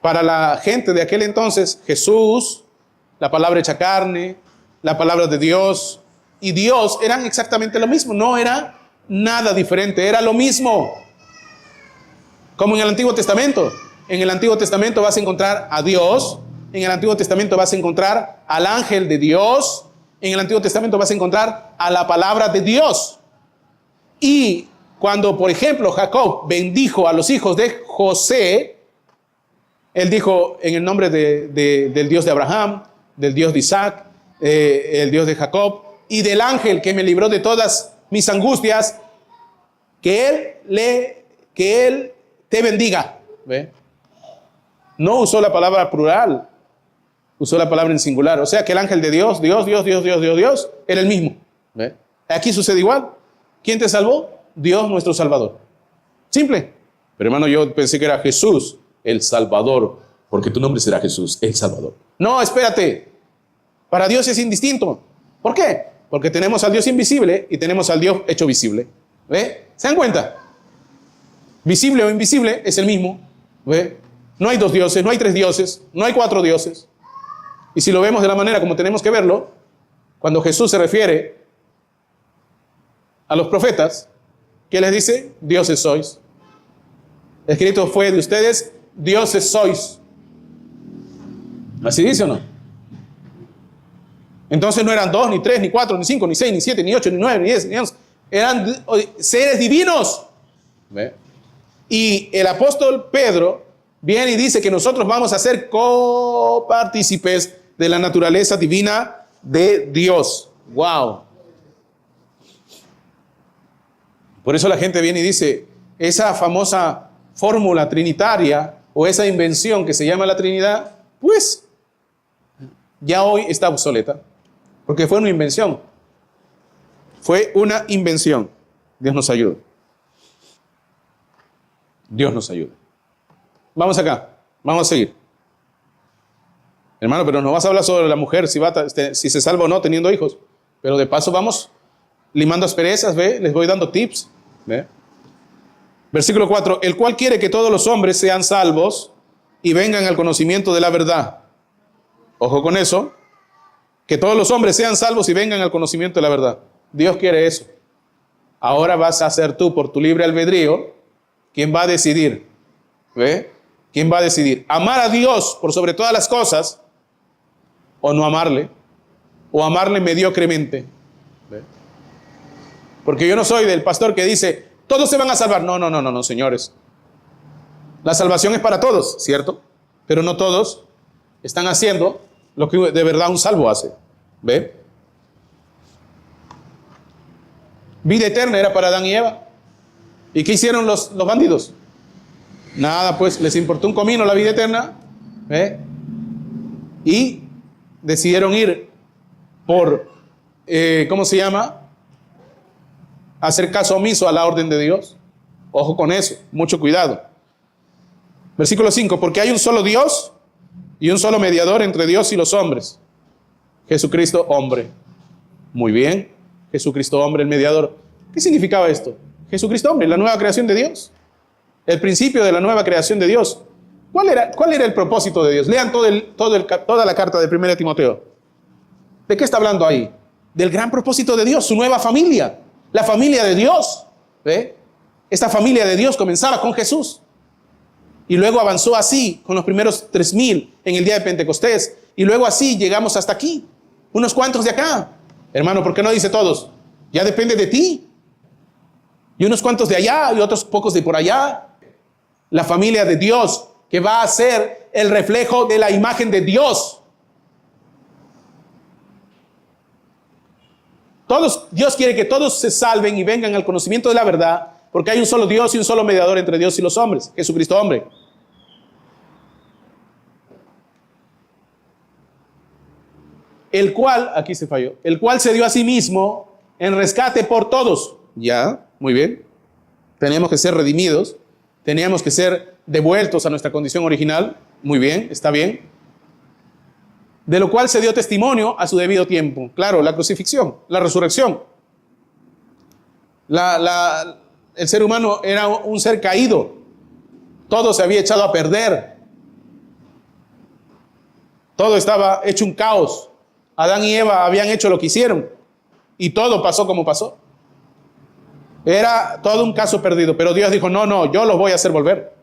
Para la gente de aquel entonces, Jesús, la palabra hecha carne, la palabra de Dios y Dios eran exactamente lo mismo. No era nada diferente, era lo mismo. Como en el Antiguo Testamento. En el Antiguo Testamento vas a encontrar a Dios. En el Antiguo Testamento vas a encontrar al ángel de Dios. En el Antiguo Testamento vas a encontrar a la palabra de Dios. Y cuando, por ejemplo, Jacob bendijo a los hijos de José, él dijo en el nombre del Dios de Abraham, del Dios de Isaac, el Dios de Jacob y del ángel que me libró de todas mis angustias, que él te bendiga. ¿Ve? No usó la palabra plural, usó la palabra en singular. O sea que el ángel de Dios, Dios, era el mismo. ¿Ve? Aquí sucede igual. ¿Quién te salvó? Dios nuestro Salvador. Simple. Pero hermano, yo pensé que era Jesús el Salvador, porque tu nombre será Jesús el Salvador. No, espérate. Para Dios es indistinto. ¿Por qué? Porque tenemos al Dios invisible y tenemos al Dios hecho visible. ¿Ve? ¿Se dan cuenta? Visible o invisible es el mismo. ¿Ve? No hay dos dioses, no hay tres dioses, no hay cuatro dioses. Y si lo vemos de la manera como tenemos que verlo, cuando Jesús se refiere a los profetas, ¿qué les dice? Dioses sois. Escrito fue de ustedes, dioses sois. ¿Así dice o no? Entonces no eran 2, ni 3, ni 4, ni 5, ni 6, ni 7, ni 8, ni 9, ni 10, ni 11. Eran seres divinos. ¿Ve? Y el apóstol Pedro viene y dice que nosotros vamos a ser copartícipes de la naturaleza divina de Dios. ¡Wow! Por eso la gente viene y dice, esa famosa fórmula trinitaria o esa invención que se llama la Trinidad, pues ya hoy está obsoleta, porque fue una invención. Fue una invención. Dios nos ayude. Dios nos ayude. Vamos acá, vamos a seguir. Hermano, pero no vas a hablar sobre la mujer, si se salva o no teniendo hijos. Pero de paso vamos limando asperezas, ¿ve? Les voy dando tips, ¿ve? Versículo 4, el cual quiere que todos los hombres sean salvos y vengan al conocimiento de la verdad. Ojo con eso, que todos los hombres sean salvos y vengan al conocimiento de la verdad. Dios quiere eso. Ahora vas a ser tú, por tu libre albedrío, quien va a decidir. ¿Ve? ¿Quién va a decidir? ¿Amar a Dios por sobre todas las cosas o no amarle? ¿O amarle mediocremente? ¿Ve? Porque yo no soy del pastor que dice, todos se van a salvar. No, señores. La salvación es para todos, ¿cierto? Pero no todos están haciendo lo que de verdad un salvo hace. ¿Ve? Vida eterna era para Adán y Eva. ¿Y qué hicieron los bandidos? Nada, pues les importó un comino la vida eterna. ¿Ve? Y decidieron ir por, ¿cómo se llama? Hacer caso omiso a la orden de Dios. Ojo con eso, mucho cuidado. Versículo 5, porque hay un solo Dios y un solo mediador entre Dios y los hombres, Jesucristo hombre. Muy bien, Jesucristo hombre, el mediador. ¿Qué significaba esto? Jesucristo hombre, la nueva creación de Dios. El principio de la nueva creación de Dios. ¿Cuál era el propósito de Dios? Lean toda la carta de 1 Timoteo. ¿De qué está hablando ahí? Del gran propósito de Dios, su nueva familia. La familia de Dios. ¿Ve? Esta familia de Dios comenzaba con Jesús. Y luego avanzó así con los primeros 3,000 en el día de Pentecostés. Y luego así llegamos hasta aquí. Unos cuantos de acá. Hermano, ¿por qué no dice todos? Ya depende de ti. Y unos cuantos de allá y otros pocos de por allá. La familia de Dios que va a ser el reflejo de la imagen de Dios. Dios quiere que todos se salven y vengan al conocimiento de la verdad, porque hay un solo Dios y un solo mediador entre Dios y los hombres, Jesucristo hombre. El cual, aquí se falló, el cual se dio a sí mismo en rescate por todos. Ya, muy bien. Teníamos que ser redimidos, teníamos que ser devueltos a nuestra condición original. Muy bien, está bien. De lo cual se dio testimonio a su debido tiempo. Claro, la crucifixión, la resurrección. El ser humano era un ser caído. Todo se había echado a perder. Todo estaba hecho un caos. Adán y Eva habían hecho lo que hicieron. Y todo pasó como pasó. Era todo un caso perdido. Pero Dios dijo, no, yo los voy a hacer volver.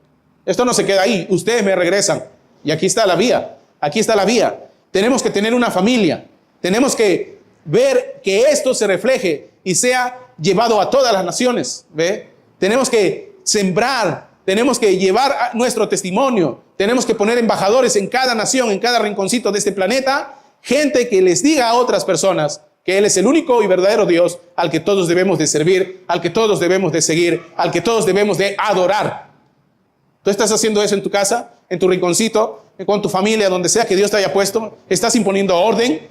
Esto no se queda ahí. Ustedes me regresan. Y aquí está la vía. Aquí está la vía. Tenemos que tener una familia. Tenemos que ver que esto se refleje y sea llevado a todas las naciones. ¿Ve? Tenemos que sembrar, tenemos que llevar nuestro testimonio, tenemos que poner embajadores en cada nación, en cada rinconcito de este planeta, gente que les diga a otras personas que Él es el único y verdadero Dios al que todos debemos de servir, al que todos debemos de seguir, al que todos debemos de adorar. ¿Tú estás haciendo eso en tu casa, en tu rinconcito, con tu familia, donde sea que Dios te haya puesto? ¿Estás imponiendo orden?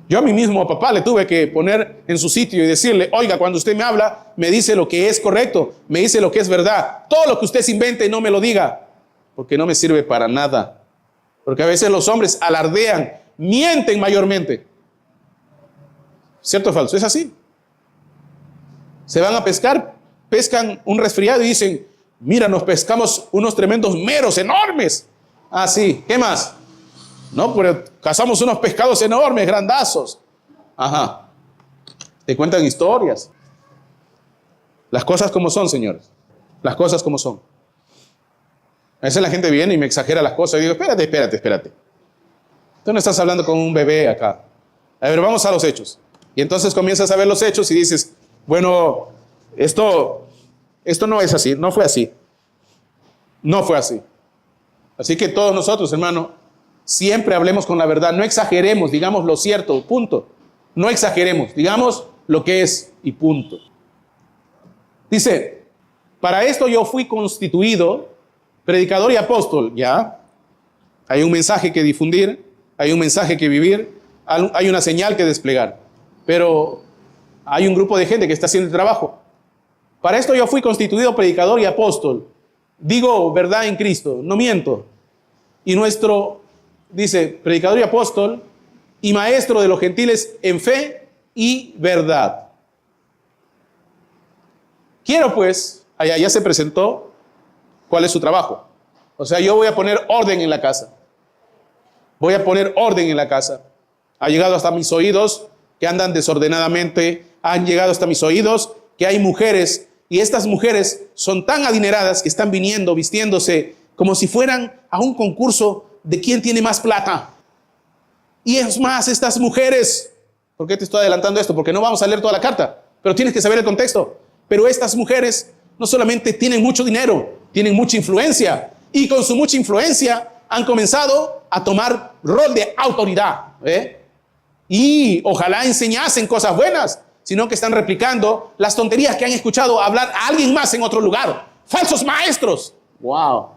Yo a mí mismo, a papá, le tuve que poner en su sitio y decirle, oiga, cuando usted me habla, me dice lo que es correcto, me dice lo que es verdad. Todo lo que usted se invente, no me lo diga, porque no me sirve para nada. Porque a veces los hombres alardean, mienten mayormente. ¿Cierto o falso? Es así. Se van a pescar, pescan un resfriado y dicen, Mira, nos pescamos unos tremendos meros enormes. Ah, sí, ¿qué más? No, pero cazamos unos pescados enormes, grandazos. Ajá. Te cuentan historias. Las cosas como son, señores. Las cosas como son. A veces la gente viene y me exagera las cosas. Y digo, espérate. Tú no estás hablando con un bebé acá. A ver, vamos a los hechos. Y entonces comienzas a ver los hechos y dices, bueno, esto no es así, no fue así. No fue así. Así que todos nosotros, hermano, siempre hablemos con la verdad. No exageremos, digamos lo cierto, punto. No exageremos, digamos lo que es y punto. Dice, para esto yo fui constituido predicador y apóstol. Ya, hay un mensaje que difundir, hay un mensaje que vivir, hay una señal que desplegar. Pero hay un grupo de gente que está haciendo el trabajo. Para esto yo fui constituido predicador y apóstol. Digo verdad en Cristo, no miento. Y dice, predicador y apóstol y maestro de los gentiles en fe y verdad. Quiero pues, allá ya se presentó cuál es su trabajo. O sea, yo voy a poner orden en la casa. Voy a poner orden en la casa. Ha llegado hasta mis oídos que andan desordenadamente. Han llegado hasta mis oídos que hay mujeres, y estas mujeres son tan adineradas que están viniendo, vistiéndose como si fueran a un concurso de quién tiene más plata. Y es más, estas mujeres, ¿por qué te estoy adelantando esto? Porque no vamos a leer toda la carta, pero tienes que saber el contexto. Pero estas mujeres no solamente tienen mucho dinero, tienen mucha influencia, y con su mucha influencia han comenzado a tomar rol de autoridad, y ojalá enseñasen cosas buenas, sino que están replicando las tonterías que han escuchado hablar a alguien más en otro lugar. Falsos maestros. Wow.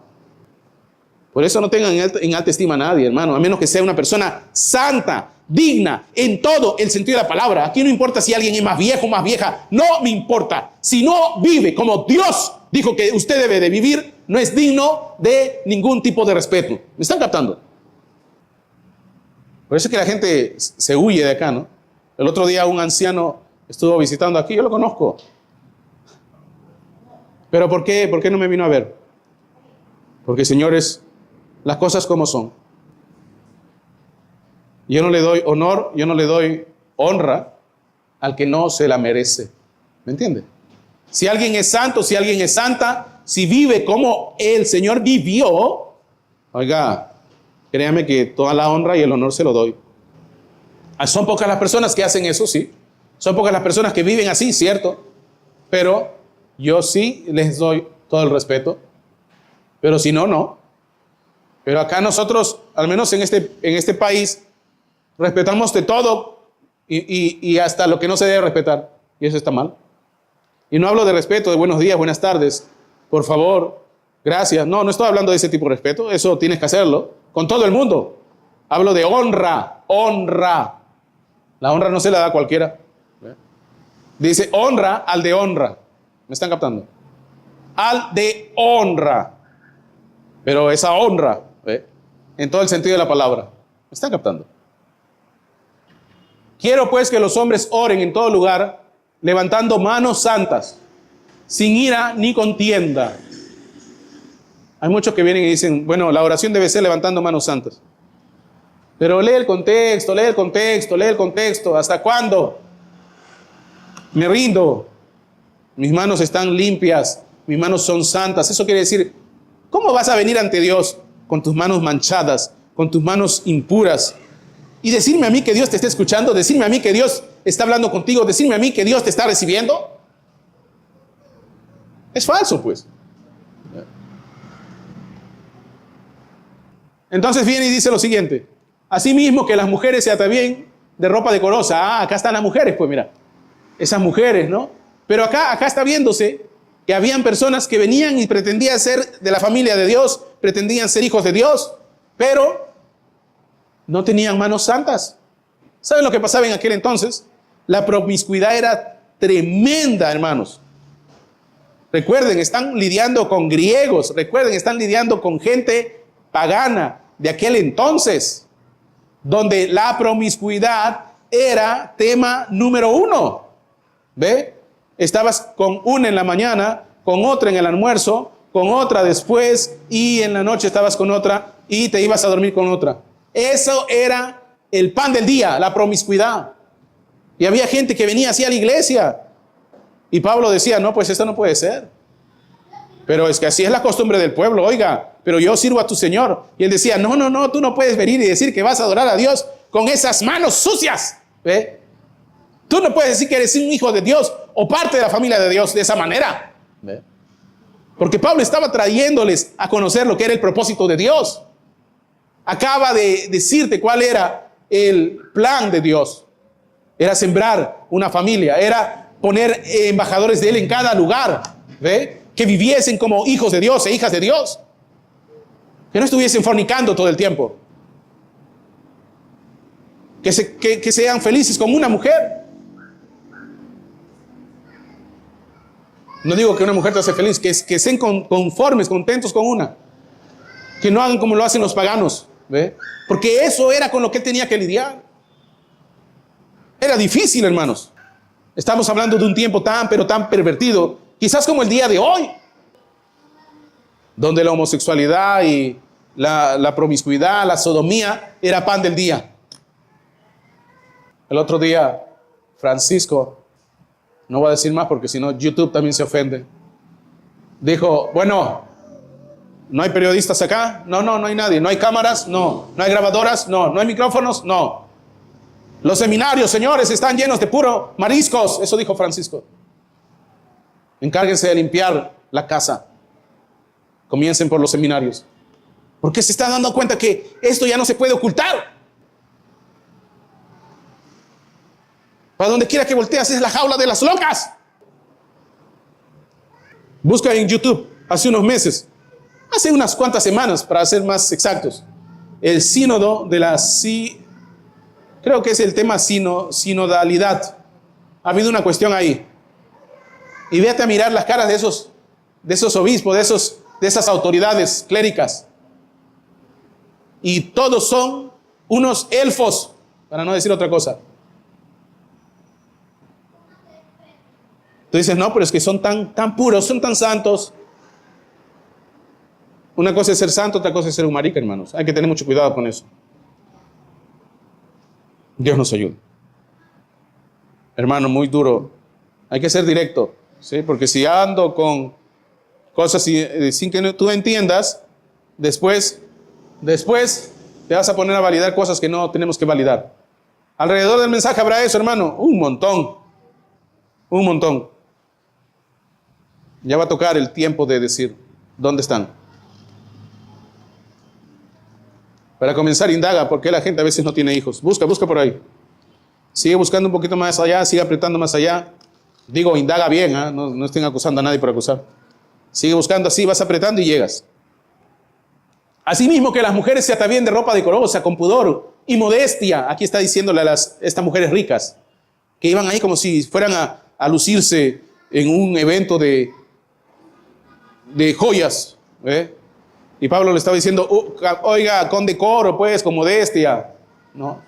Por eso no tengan en alta estima a nadie, hermano, a menos que sea una persona santa, digna, en todo el sentido de la palabra. Aquí no importa si alguien es más viejo o más vieja, no me importa. Si no vive como Dios dijo que usted debe de vivir, no es digno de ningún tipo de respeto. ¿Me están captando? Por eso es que la gente se huye de acá, ¿no? El otro día un anciano estuvo visitando aquí, yo lo conozco. ¿Pero por qué? ¿Por qué no me vino a ver? Porque, señores, las cosas como son. Yo no le doy honor, yo no le doy honra al que no se la merece. ¿Me entiende? Si alguien es santo, si alguien es santa, si vive como el Señor vivió, oiga, créame que toda la honra y el honor se lo doy. Son pocas las personas que hacen eso, sí. Son pocas las personas que viven así, cierto. Pero yo sí les doy todo el respeto. Pero si no, no. Pero acá nosotros, al menos en este país, respetamos de todo y hasta lo que no se debe respetar. Y eso está mal. Y no hablo de respeto, de buenos días, buenas tardes. Por favor, gracias. No estoy hablando de ese tipo de respeto. Eso tienes que hacerlo con todo el mundo. Hablo de honra, honra. La honra no se la da a cualquiera. Dice honra al de honra. ¿Me están captando? Al de honra. Pero esa honra, en todo el sentido de la palabra. ¿Me están captando? Quiero pues que los hombres oren en todo lugar, levantando manos santas, sin ira ni contienda. Hay muchos que vienen y dicen, bueno, la oración debe ser levantando manos santas. Pero lee el contexto, lee el contexto, lee el contexto. ¿Hasta cuándo? Me rindo. Mis manos están limpias, mis manos son santas. Eso quiere decir, ¿cómo vas a venir ante Dios con tus manos manchadas, con tus manos impuras? Y decirme a mí que Dios te está escuchando, decirme a mí que Dios está hablando contigo, decirme a mí que Dios te está recibiendo. Es falso, pues. Entonces viene y dice lo siguiente. Asimismo que las mujeres se atavíen de ropa decorosa. Ah, acá están las mujeres, pues mira. Esas mujeres, ¿no? Pero acá está viéndose que habían personas que venían y pretendían ser de la familia de Dios, pretendían ser hijos de Dios, pero no tenían manos santas. ¿Saben lo que pasaba en aquel entonces? La promiscuidad era tremenda, hermanos. Recuerden, están lidiando con griegos, recuerden, están lidiando con gente pagana de aquel entonces, donde la promiscuidad era tema número 1. ¿Ve? Estabas con una en la mañana, con otra en el almuerzo, con otra después, y en la noche estabas con otra, y te ibas a dormir con otra. Eso era el pan del día, la promiscuidad. Y había gente que venía así a la iglesia. Y Pablo decía, no, pues esto no puede ser. Pero es que así es la costumbre del pueblo, oiga, pero yo sirvo a tu Señor. Y él decía, no, no, no, tú no puedes venir y decir que vas a adorar a Dios con esas manos sucias. ¿Ve? Tú no puedes decir que eres un hijo de Dios o parte de la familia de Dios de esa manera. ¿Ve? Porque Pablo estaba trayéndoles a conocer lo que era el propósito de Dios. Acaba de decirte cuál era el plan de Dios. Era sembrar una familia, era poner embajadores de él en cada lugar, ¿ve? Que viviesen como hijos de Dios e hijas de Dios, que no estuviesen fornicando todo el tiempo, que sean felices con una mujer. No digo que una mujer te hace feliz, que estén conformes, contentos con una, que no hagan como lo hacen los paganos, ¿ve? Porque eso era con lo que él tenía que lidiar. Era difícil, hermanos. Estamos hablando de un tiempo pero tan pervertido, quizás como el día de hoy, donde la homosexualidad y la promiscuidad, la sodomía, era pan del día. El otro día, Francisco, no voy a decir más porque si no YouTube también se ofende, dijo, bueno, ¿no hay periodistas acá? No, no hay nadie. ¿No hay cámaras? No. ¿No hay grabadoras? No. ¿No hay micrófonos? No. Los seminarios, señores, están llenos de puro mariscos. Eso dijo Francisco. Encárguense de limpiar la casa. Comiencen por los seminarios. Porque se está dando cuenta que esto ya no se puede ocultar. Para donde quiera que volteas es la jaula de las locas. Busca en YouTube, hace unos meses, hace unas cuantas semanas, para ser más exactos, el sínodo de la creo que es el tema sinodalidad. Ha habido una cuestión ahí. Y vete a mirar las caras de esos obispos, de esas autoridades cléricas. Y todos son unos elfos, para no decir otra cosa. Tú dices, no, pero es que son tan puros, son tan santos. Una cosa es ser santo, otra cosa es ser un marica, hermanos. Hay que tener mucho cuidado con eso. Dios nos ayude. Hermano, muy duro. Hay que ser directo, ¿sí? Porque si ando con cosas sin que tú entiendas, después te vas a poner a validar cosas que no tenemos que validar. Alrededor del mensaje habrá eso, hermano. Un montón. Ya va a tocar el tiempo de decir, ¿dónde están? Para comenzar, indaga, porque la gente a veces no tiene hijos. Busca por ahí. Sigue buscando un poquito más allá, sigue apretando más allá. Digo, indaga bien, ¿eh? No estén acusando a nadie por acusar. Sigue buscando así, vas apretando y llegas. Asimismo que las mujeres se atavíen de ropa decorosa, con pudor y modestia. Aquí está diciéndole a estas mujeres ricas, que iban ahí como si fueran a lucirse en un evento de joyas, ¿eh? Y Pablo le estaba diciendo, oiga, con decoro, pues, con modestia. No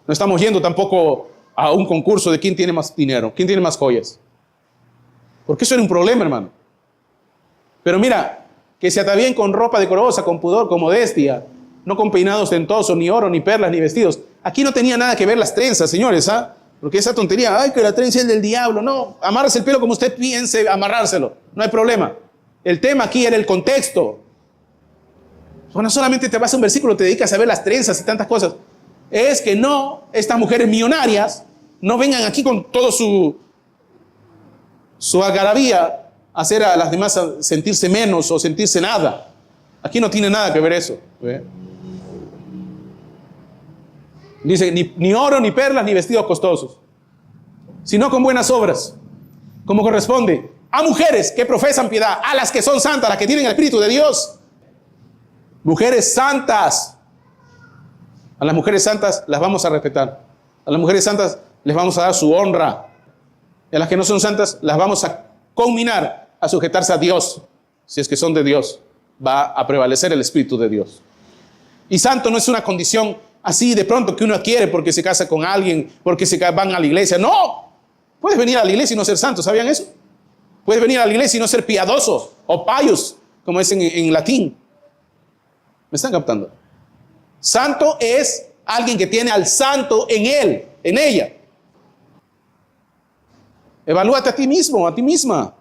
estamos yendo tampoco a un concurso de quién tiene más dinero, quién tiene más joyas. Porque eso era un problema, hermano. Pero mira, que se atavíen con ropa decorosa, con pudor, con modestia, no con peinados dentosos, ni oro, ni perlas, ni vestidos. Aquí no tenía nada que ver las trenzas, señores, ¿ah? Porque esa tontería, ay, que la trenza es del diablo. No, amárrese el pelo como usted piense amarrárselo, no hay problema. El tema aquí era el contexto. No solamente te vas a un versículo, te dedicas a ver las trenzas y tantas cosas. Es que no, estas mujeres millonarias no vengan aquí con todo su algarabía a hacer a las demás a sentirse menos o sentirse nada. Aquí no tiene nada que ver eso. ¿Ve? Dice, ni oro, ni perlas, ni vestidos costosos, sino con buenas obras, como corresponde a mujeres que profesan piedad, a las que son santas, a las que tienen el Espíritu de Dios. Mujeres santas. A las mujeres santas las vamos a respetar. A las mujeres santas les vamos a dar su honra. Y a las que no son santas las vamos a conminar a sujetarse a Dios. Si es que son de Dios, va a prevalecer el Espíritu de Dios. Y santo no es una condición así de pronto que uno adquiere porque se casa con alguien, porque van a la iglesia. No, puedes venir a la iglesia y no ser santo, ¿sabían eso? Puedes venir a la iglesia y no ser piadoso o pious, como es en latín. ¿Me están captando? Santo es alguien que tiene al santo en él, en ella. Evalúate a ti mismo, a ti misma.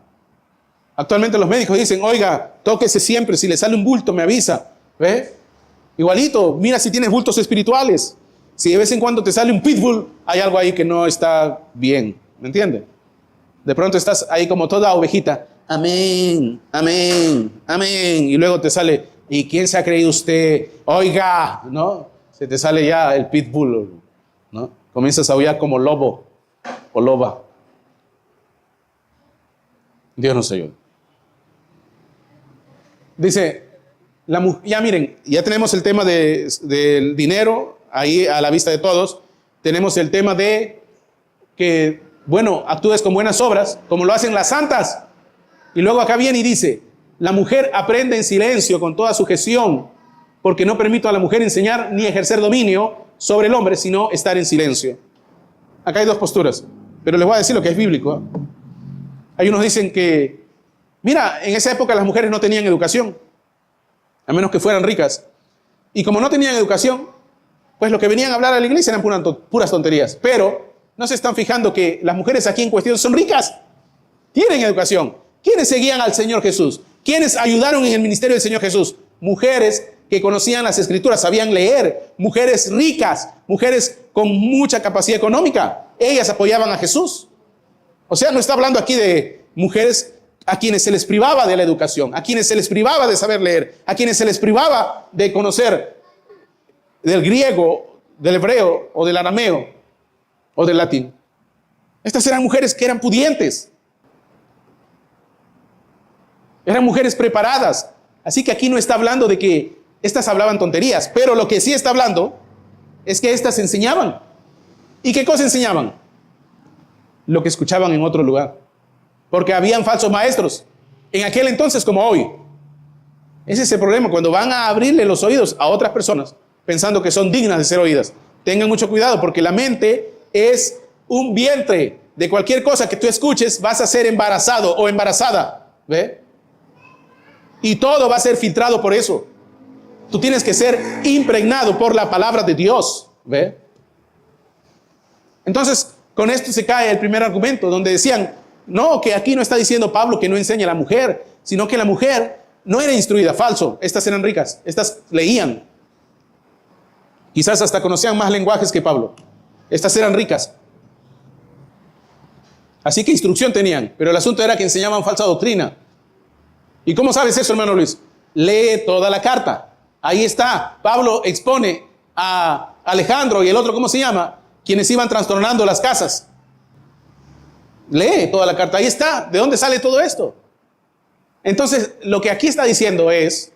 Actualmente los médicos dicen, oiga, tóquese siempre, si le sale un bulto me avisa. ¿Ve? Igualito, mira si tienes bultos espirituales. Si de vez en cuando te sale un pitbull, hay algo ahí que no está bien. ¿Me entiendes? De pronto estás ahí como toda ovejita. Amén, amén, amén. Y luego te sale, ¿y quién se ha creído usted? Oiga, ¿no? Se te sale ya el pitbull, ¿no? Comienzas a aullar como lobo o loba. Dios nos ayude. Dice, ya miren, ya tenemos el tema del dinero ahí a la vista de todos. Tenemos el tema de que, bueno, actúes con buenas obras, como lo hacen las santas. Y luego acá viene y dice, la mujer aprende en silencio con toda sujeción, porque no permito a la mujer enseñar ni ejercer dominio sobre el hombre, sino estar en silencio. Acá hay dos posturas, pero les voy a decir lo que es bíblico, ¿eh? Hay unos dicen que, mira, en esa época las mujeres no tenían educación, a menos que fueran ricas. Y como no tenían educación, pues lo que venían a hablar a la iglesia eran puras tonterías. Pero no se están fijando que las mujeres aquí en cuestión son ricas, tienen educación. ¿Quiénes seguían al Señor Jesús? ¿Quiénes ayudaron en el ministerio del Señor Jesús? Mujeres que conocían las Escrituras, sabían leer, mujeres ricas, mujeres con mucha capacidad económica. Ellas apoyaban a Jesús. O sea, no está hablando aquí de mujeres a quienes se les privaba de la educación, a quienes se les privaba de saber leer, a quienes se les privaba de conocer del griego, del hebreo o del arameo o del latín. Estas eran mujeres que eran pudientes. Eran mujeres preparadas. Así que aquí no está hablando de que estas hablaban tonterías, pero lo que sí está hablando es que estas enseñaban. ¿Y qué cosa enseñaban? Lo que escuchaban en otro lugar. Porque habían falsos maestros en aquel entonces como hoy. Ese es el problema, cuando van a abrirle los oídos a otras personas pensando que son dignas de ser oídas. Tengan mucho cuidado porque la mente es un vientre. De cualquier cosa que tú escuches vas a ser embarazado o embarazada. ¿Ve? Y todo va a ser filtrado por eso. Tú tienes que ser impregnado por la palabra de Dios. ¿Ve? Entonces, con esto se cae el primer argumento, donde decían, no, que aquí no está diciendo Pablo que no enseña a la mujer, sino que la mujer no era instruida. Falso, estas eran ricas, estas leían. Quizás hasta conocían más lenguajes que Pablo. Estas eran ricas. Así que instrucción tenían, pero el asunto era que enseñaban falsa doctrina. ¿Y cómo sabes eso, hermano Luis? Lee toda la carta. Ahí está. Pablo expone a Alejandro y el otro, ¿cómo se llama? Quienes iban trastornando las casas. Lee toda la carta, ahí está. ¿De dónde sale todo esto? Entonces, lo que aquí está diciendo es,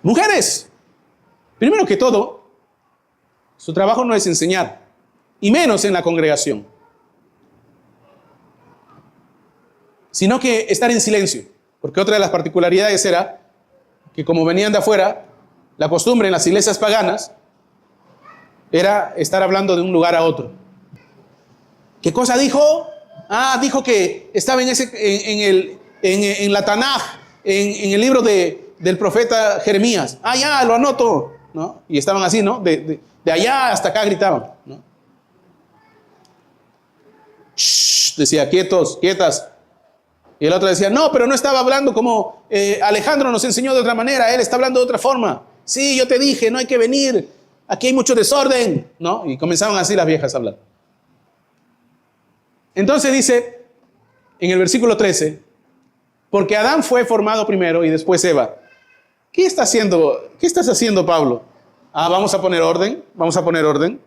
mujeres, primero que todo, su trabajo no es enseñar, y menos en la congregación, sino que estar en silencio, porque otra de las particularidades era que como venían de afuera, la costumbre en las iglesias paganas era estar hablando de un lugar a otro. ¿Qué cosa dijo? Dijo que estaba en la Tanaj, en el libro del profeta Jeremías. Ya, lo anoto, ¿no? Y estaban así, ¿no? De allá hasta acá gritaban, ¿no? Shh, decía, quietos, quietas. Y el otro decía, no, pero no estaba hablando como Alejandro nos enseñó de otra manera, él está hablando de otra forma. Sí, yo te dije, no hay que venir. Aquí hay mucho desorden, ¿no? Y comenzaban así las viejas a hablar. Entonces dice, en el versículo 13, porque Adán fue formado primero y después Eva. ¿Qué estás haciendo, Pablo? Vamos a poner orden, vamos a poner orden.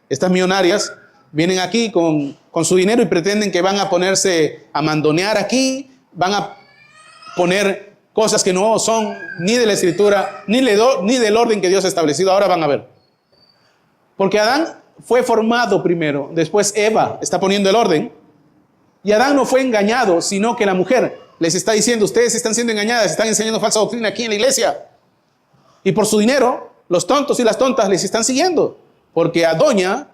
Estas millonarias vienen aquí con su dinero y pretenden que van a ponerse a mandonear aquí, van a poner cosas que no son ni de la Escritura, ni del orden que Dios ha establecido. Ahora van a ver. Porque Adán fue formado primero, después Eva está poniendo el orden. Y Adán no fue engañado, sino que la mujer les está diciendo, ustedes están siendo engañadas, están enseñando falsa doctrina aquí en la iglesia. Y por su dinero, los tontos y las tontas les están siguiendo. Porque a doña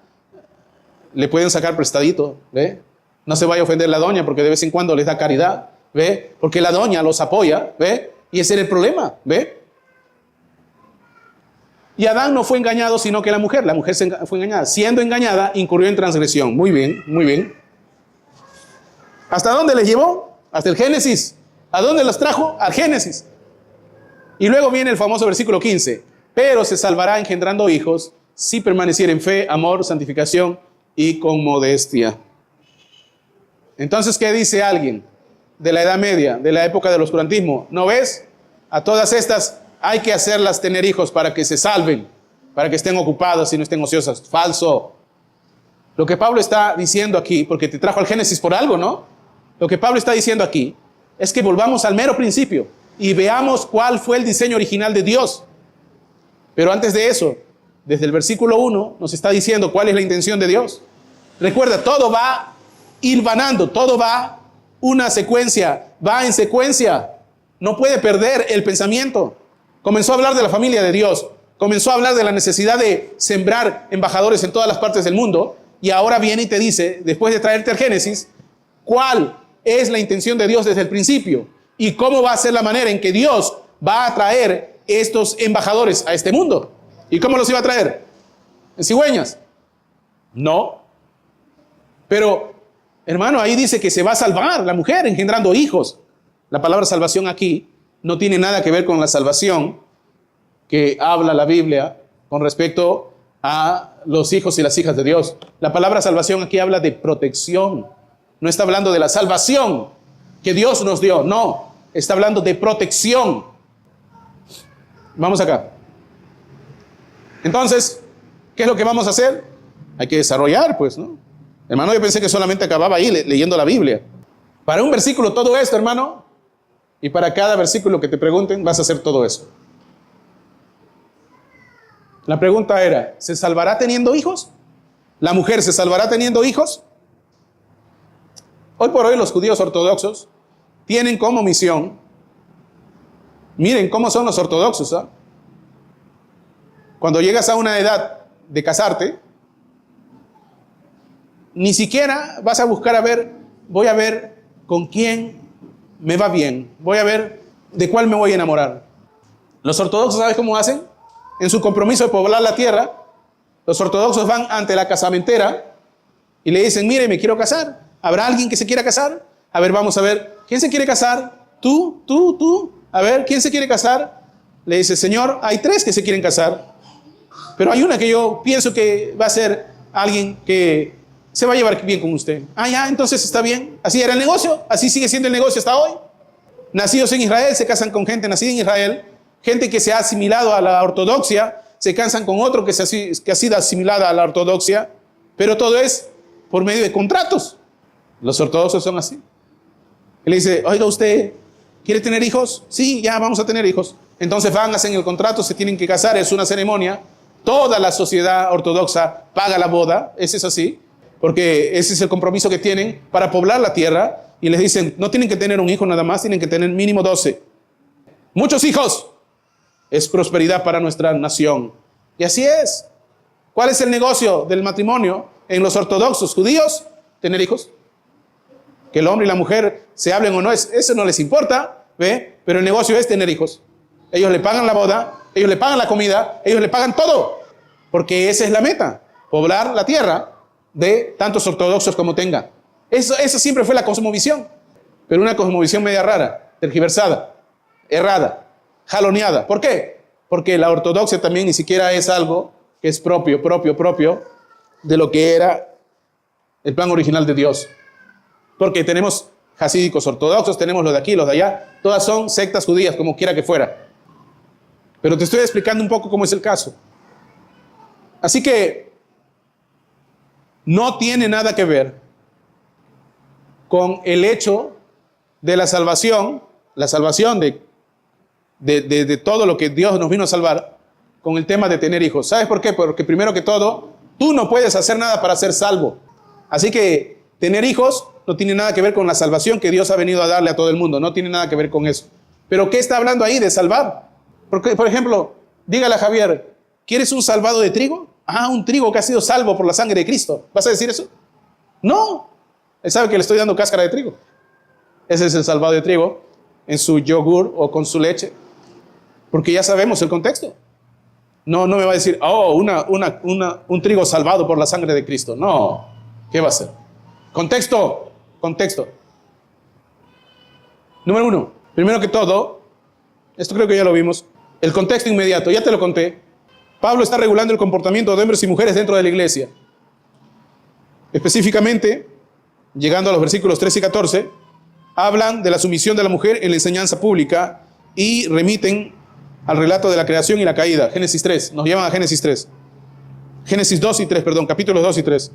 le pueden sacar prestadito, ¿ve? No se vaya a ofender la doña porque de vez en cuando les da caridad, ¿ve? Porque la doña los apoya, ¿ve? Y ese era el problema, ¿ve? Y Adán no fue engañado, sino que la mujer fue engañada. Siendo engañada, incurrió en transgresión. Muy bien, muy bien. ¿Hasta dónde les llevó? Hasta el Génesis. ¿A dónde los trajo? Al Génesis. Y luego viene el famoso versículo 15. Pero se salvará engendrando hijos si permaneciera en fe, amor, santificación y con modestia. Entonces, ¿qué dice alguien de la Edad Media, de la época del oscurantismo? ¿No ves? A todas estas hay que hacerlas tener hijos para que se salven, para que estén ocupadas y no estén ociosas. Falso. Lo que Pablo está diciendo aquí, porque te trajo al Génesis por algo, ¿no? Lo que Pablo está diciendo aquí es que volvamos al mero principio y veamos cuál fue el diseño original de Dios. Pero antes de eso, desde el versículo 1 nos está diciendo cuál es la intención de Dios. Recuerda, todo va hilvanando, todo va una secuencia, va en secuencia. No puede perder el pensamiento. Comenzó a hablar de la familia de Dios, comenzó a hablar de la necesidad de sembrar embajadores en todas las partes del mundo, y ahora viene y te dice, después de traerte el Génesis, cuál es la intención de Dios desde el principio y cómo va a ser la manera en que Dios va a traer estos embajadores a este mundo. ¿Y cómo los iba a traer? ¿En cigüeñas? No. Pero, hermano, ahí dice que se va a salvar la mujer engendrando hijos. La palabra salvación aquí no tiene nada que ver con la salvación que habla la Biblia con respecto a los hijos y las hijas de Dios. La palabra salvación aquí habla de protección. No está hablando de la salvación que Dios nos dio. No, está hablando de protección. Vamos acá. Entonces, ¿qué es lo que vamos a hacer? Hay que desarrollar, pues, ¿no? Hermano, yo pensé que solamente acababa ahí leyendo la Biblia. Para un versículo todo esto, hermano, y para cada versículo que te pregunten, vas a hacer todo eso. La pregunta era, ¿se salvará teniendo hijos? ¿La mujer se salvará teniendo hijos? Hoy por hoy los judíos ortodoxos tienen como misión, miren cómo son los ortodoxos, ¿eh? Cuando llegas a una edad de casarte, ni siquiera vas a buscar voy a ver con quién me va bien, voy a ver de cuál me voy a enamorar. Los ortodoxos, ¿sabes cómo hacen? En su compromiso de poblar la tierra, los ortodoxos van ante la casamentera y le dicen, mire, me quiero casar. ¿Habrá alguien que se quiera casar? A ver, vamos a ver, ¿quién se quiere casar? Tú. A ver, ¿quién se quiere casar? Le dice, señor, hay 3 que se quieren casar, pero hay una que yo pienso que va a ser alguien que se va a llevar bien con usted. Ah, ya, entonces está bien. Así era el negocio, así sigue siendo el negocio hasta hoy. Nacidos en Israel se casan con gente nacida en Israel, gente que se ha asimilado a la ortodoxia, se casan con otro que ha sido asimilada a la ortodoxia, pero todo es por medio de contratos. Los ortodoxos son así. Y le dice, oiga, ¿usted quiere tener hijos? Sí, ya vamos a tener hijos. Entonces van, hacen el contrato, se tienen que casar, es una ceremonia. Toda la sociedad ortodoxa paga la boda, ese es así, porque ese es el compromiso que tienen para poblar la tierra. Y les dicen, no tienen que tener un hijo nada más, tienen que tener mínimo 12. Muchos hijos es prosperidad para nuestra nación. Y así es. ¿Cuál es el negocio del matrimonio en los ortodoxos judíos? Tener hijos. Que el hombre y la mujer se hablen o no, eso no les importa, ¿ve? Pero el negocio es tener hijos. Ellos le pagan la boda, ellos le pagan la comida, ellos le pagan todo, porque esa es la meta, poblar la tierra de tantos ortodoxos como tenga. Esa siempre fue la cosmovisión, pero una cosmovisión media rara, tergiversada, errada, jaloneada. ¿Por qué? Porque la ortodoxia también ni siquiera es algo que es propio de lo que era el plan original de Dios. Porque tenemos jasídicos ortodoxos, tenemos los de aquí, los de allá, todas son sectas judías, como quiera que fuera. Pero te estoy explicando un poco cómo es el caso. Así que no tiene nada que ver con el hecho de la salvación de todo lo que Dios nos vino a salvar, con el tema de tener hijos. ¿Sabes por qué? Porque primero que todo, tú no puedes hacer nada para ser salvo. Así que tener hijos no tiene nada que ver con la salvación que Dios ha venido a darle a todo el mundo. No tiene nada que ver con eso. ¿Pero qué está hablando ahí de salvar? Porque, por ejemplo, dígale a Javier, ¿quieres un salvado de trigo? Ah, un trigo que ha sido salvo por la sangre de Cristo. ¿Vas a decir eso? No. Él sabe que le estoy dando cáscara de trigo. Ese es el salvado de trigo en su yogur o con su leche. Porque ya sabemos el contexto. No me va a decir, oh, un trigo salvado por la sangre de Cristo. No. ¿Qué va a hacer? Contexto. Número 1. Primero que todo, esto creo que ya lo vimos. El contexto inmediato, ya te lo conté. Pablo está regulando el comportamiento de hombres y mujeres dentro de la iglesia. Específicamente, llegando a los versículos 13 y 14, hablan de la sumisión de la mujer en la enseñanza pública y remiten al relato de la creación y la caída. Génesis 3, nos llevan a Génesis 3. Génesis 2 y 3, perdón, capítulos 2 y 3.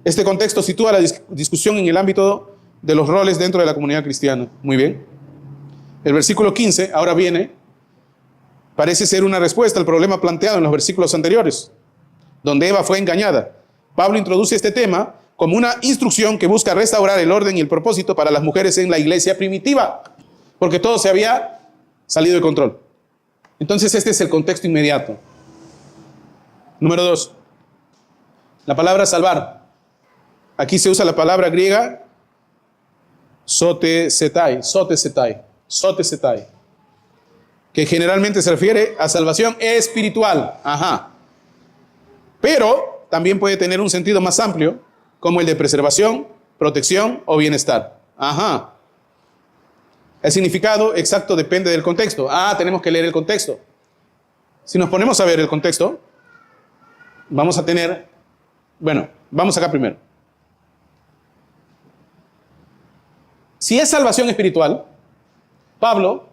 Este contexto sitúa la discusión en el ámbito de los roles dentro de la comunidad cristiana. Muy bien. El versículo 15 ahora viene, parece ser una respuesta al problema planteado en los versículos anteriores, donde Eva fue engañada. Pablo introduce este tema como una instrucción que busca restaurar el orden y el propósito para las mujeres en la iglesia primitiva, porque todo se había salido de control. Entonces este es el contexto inmediato. Número 2. La palabra salvar. Aquí se usa la palabra griega sotesetai, que generalmente se refiere a salvación espiritual. Ajá. Pero también puede tener un sentido más amplio, como el de preservación, protección o bienestar. Ajá. El significado exacto depende del contexto. Tenemos que leer el contexto. Si nos ponemos a ver el contexto, vamos a tener, vamos acá primero. Si es salvación espiritual, Pablo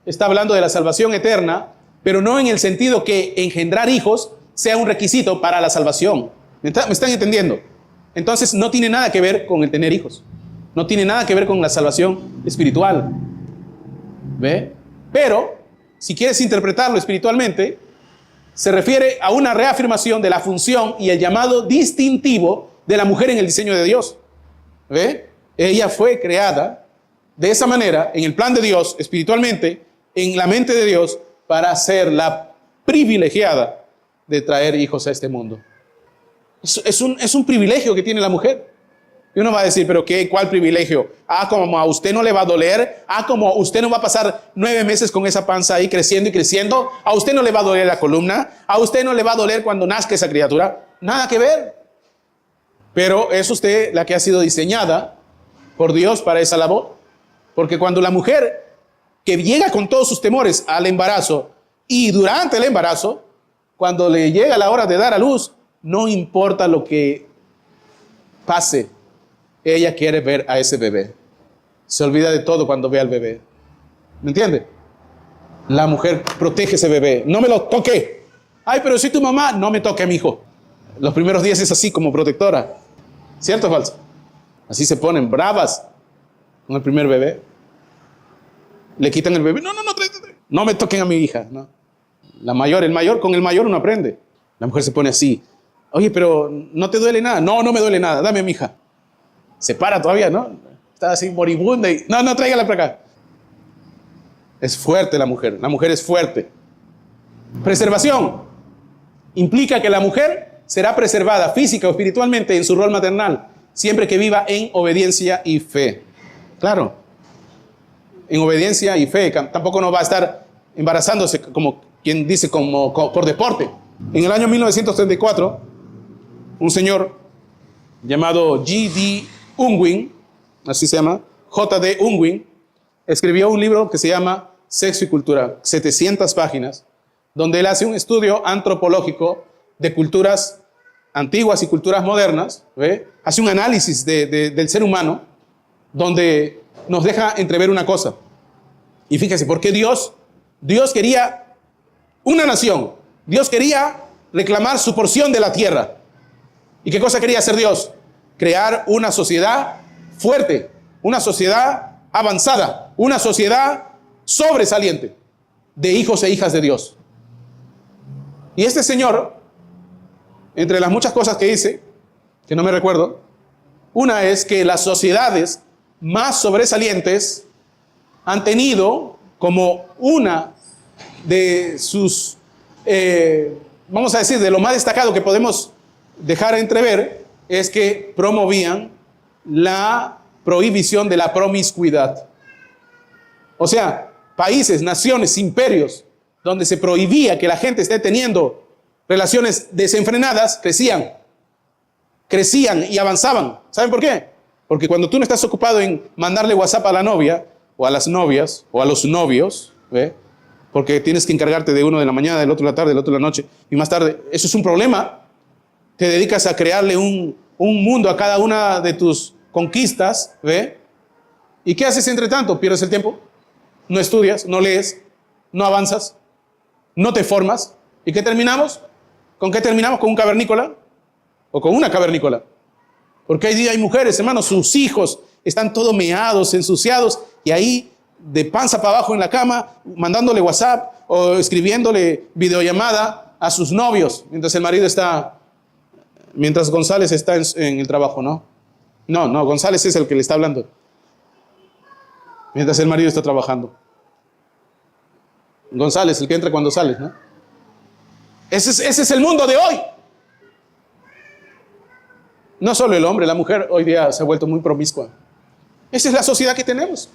está hablando de la salvación eterna, pero no en el sentido que engendrar hijos sea un requisito para la salvación. ¿Me están entendiendo? Entonces no tiene nada que ver con el tener hijos. No tiene nada que ver con la salvación espiritual. ¿Ve? Pero, si quieres interpretarlo espiritualmente, se refiere a una reafirmación de la función y el llamado distintivo de la mujer en el diseño de Dios. ¿Ve? Ella fue creada de esa manera, en el plan de Dios, espiritualmente, en la mente de Dios, para ser la privilegiada de traer hijos a este mundo. Es un privilegio que tiene la mujer. Y uno va a decir, ¿pero qué? ¿Cuál privilegio? Como a usted no le va a doler. Como usted no va a pasar 9 meses con esa panza ahí creciendo y creciendo. A usted no le va a doler la columna. A usted no le va a doler cuando nazca esa criatura. Nada que ver. Pero es usted la que ha sido diseñada por Dios para esa labor. Porque cuando la mujer que llega con todos sus temores al embarazo y durante el embarazo, cuando le llega la hora de dar a luz, no importa lo que pase, ella quiere ver a ese bebé. Se olvida de todo cuando ve al bebé. ¿Me entiende? La mujer protege ese bebé. No me lo toque. Pero si tu mamá, no me toque a mi hijo. Los primeros días es así como protectora. ¿Cierto o falso? Así se ponen bravas con el primer bebé. Le quitan el bebé. No me toquen a mi hija. No. El mayor, con el mayor uno aprende. La mujer se pone así. Oye, pero ¿no te duele nada? No me duele nada. Dame a mi hija. Se para todavía, ¿no? Está así moribunda y... No, tráigala para acá. Es fuerte la mujer. La mujer es fuerte. Preservación. Implica que la mujer será preservada física o espiritualmente en su rol maternal, siempre que viva en obediencia y fe. Claro. En obediencia y fe. Tampoco no va a estar embarazándose como quien dice como por deporte. En el año 1934, un señor llamado G.D. Unwin, así se llama, J.D. Unwin, escribió un libro que se llama Sexo y Cultura, 700 páginas, donde él hace un estudio antropológico de culturas antiguas y culturas modernas, ¿ve? Hace un análisis del ser humano, donde nos deja entrever una cosa. Y fíjese, porque Dios quería una nación, Dios quería reclamar su porción de la tierra. ¿Y qué cosa quería hacer Dios? Crear una sociedad fuerte, una sociedad avanzada, una sociedad sobresaliente de hijos e hijas de Dios. Y este señor, entre las muchas cosas que dice, que no me recuerdo, una es que las sociedades más sobresalientes han tenido como una de sus, vamos a decir, de lo más destacado que podemos dejar entrever, es que promovían la prohibición de la promiscuidad. O sea, países, naciones, imperios, donde se prohibía que la gente esté teniendo relaciones desenfrenadas, crecían y avanzaban. ¿Saben por qué? Porque cuando tú no estás ocupado en mandarle WhatsApp a la novia, o a las novias, o a los novios, ¿ve? Porque tienes que encargarte de uno de la mañana, del otro de la tarde, del otro de la noche, y más tarde, eso es un problema. Te dedicas a crearle un mundo a cada una de tus conquistas, ¿ve? ¿Y qué haces entre tanto? Pierdes el tiempo, no estudias, no lees, no avanzas, no te formas. ¿Y qué terminamos? ¿Con qué terminamos? ¿Con un cavernícola? ¿O con una cavernícola? Porque hay mujeres, hermanos, sus hijos están todos meados, ensuciados, y ahí de panza para abajo en la cama, mandándole WhatsApp o escribiéndole videollamada a sus novios, mientras González está en el trabajo, ¿no? No, González es el que le está hablando. Mientras el marido está trabajando. González, el que entra cuando sales, ¿no? Ese es el mundo de hoy. No solo el hombre, la mujer hoy día se ha vuelto muy promiscua. Esa es la sociedad que tenemos.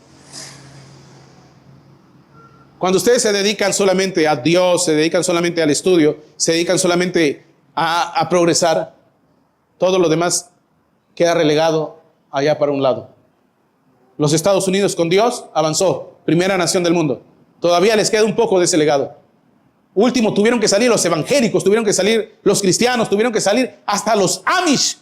Cuando ustedes se dedican solamente a Dios, se dedican solamente al estudio, se dedican solamente a progresar, todo lo demás queda relegado allá para un lado. Los Estados Unidos con Dios avanzó, primera nación del mundo. Todavía les queda un poco de ese legado. Último, tuvieron que salir los evangélicos, tuvieron que salir los cristianos, tuvieron que salir hasta los Amish.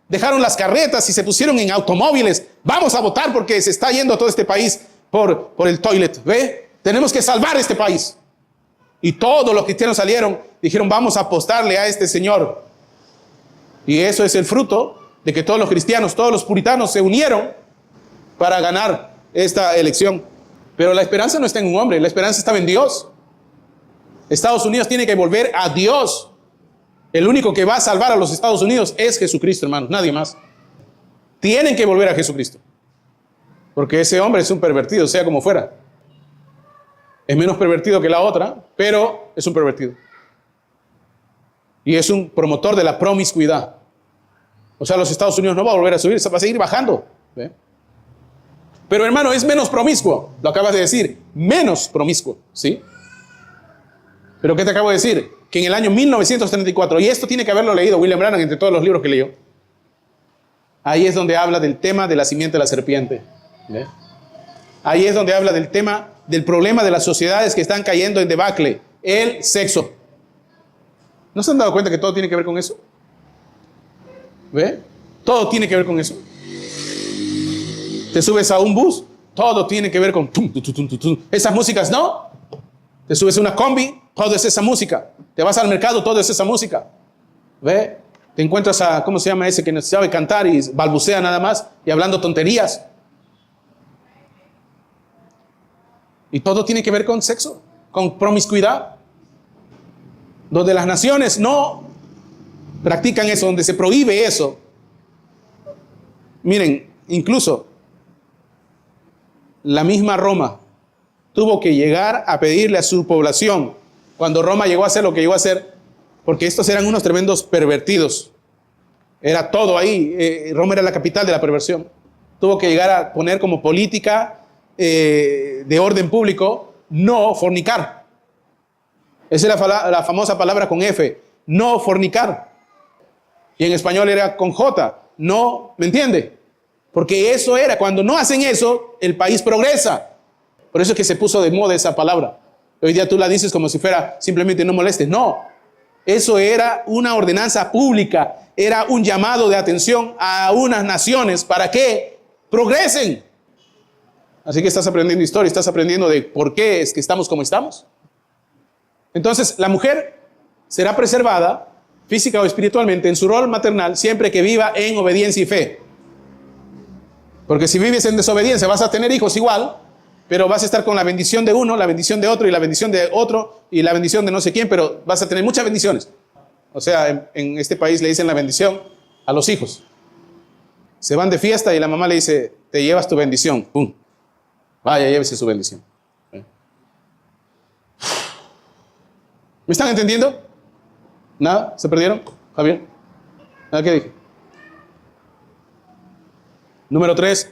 Dejaron las carretas y se pusieron en automóviles. Vamos a votar porque se está yendo todo este país por el toilet. ¿Ve? Tenemos que salvar este país. Y todos los cristianos salieron, dijeron, vamos a apostarle a este señor. Y eso es el fruto de que todos los cristianos, todos los puritanos se unieron para ganar esta elección. Pero la esperanza no está en un hombre, la esperanza estaba en Dios. Estados Unidos tiene que volver a Dios. El único que va a salvar a los Estados Unidos es Jesucristo, hermanos, nadie más. Tienen que volver a Jesucristo. Porque ese hombre es un pervertido, sea como fuera. Es menos pervertido que la otra, pero es un pervertido. Y es un promotor de la promiscuidad. O sea, los Estados Unidos no va a volver a subir, se va a seguir bajando. ¿Ve? Pero hermano, es menos promiscuo. Lo acabas de decir, menos promiscuo, ¿sí? Pero ¿qué te acabo de decir? Que en el año 1934, y esto tiene que haberlo leído William Branham entre todos los libros que leyó, ahí es donde habla del tema de la simiente de la serpiente. ¿Ve? Ahí es donde habla del tema, del problema de las sociedades que están cayendo en debacle, el sexo. ¿No se han dado cuenta que todo tiene que ver con eso? ¿Ve? Todo tiene que ver con eso. Te subes a un bus, todo tiene que ver con esas músicas, ¿no? Te subes a una combi, todo es esa música. Te vas al mercado, todo es esa música. ¿Ve? Te encuentras a, ¿cómo se llama ese que no sabe cantar y balbucea nada más y hablando tonterías? Y todo tiene que ver con sexo, con promiscuidad. Donde las naciones no practican eso, donde se prohíbe eso. Miren, incluso la misma Roma tuvo que llegar a pedirle a su población, cuando Roma llegó a hacer lo que llegó a hacer, porque estos eran unos tremendos pervertidos. Era todo ahí. Roma era la capital de la perversión. Tuvo que llegar a poner como política de orden público, no fornicar. Esa es la famosa palabra con F, no fornicar. Y en español era con J, no, ¿me entiende? Porque eso era, cuando no hacen eso, el país progresa. Por eso es que se puso de moda esa palabra. Hoy día tú la dices como si fuera simplemente no molestes. No, eso era una ordenanza pública, era un llamado de atención a unas naciones para que progresen. Así que estás aprendiendo historia, estás aprendiendo de por qué es que estamos como estamos. Entonces, la mujer será preservada física o espiritualmente en su rol maternal siempre que viva en obediencia y fe. Porque si vives en desobediencia vas a tener hijos igual, pero vas a estar con la bendición de uno, la bendición de otro y la bendición de otro y la bendición de no sé quién, pero vas a tener muchas bendiciones. O sea, en este país le dicen la bendición a los hijos. Se van de fiesta y la mamá le dice, te llevas tu bendición. ¡Pum! Vaya, llévese su bendición. ¿Me están entendiendo? ¿Nada? ¿Se perdieron, Javier? ¿Nada? ¿Qué dije? Número 3,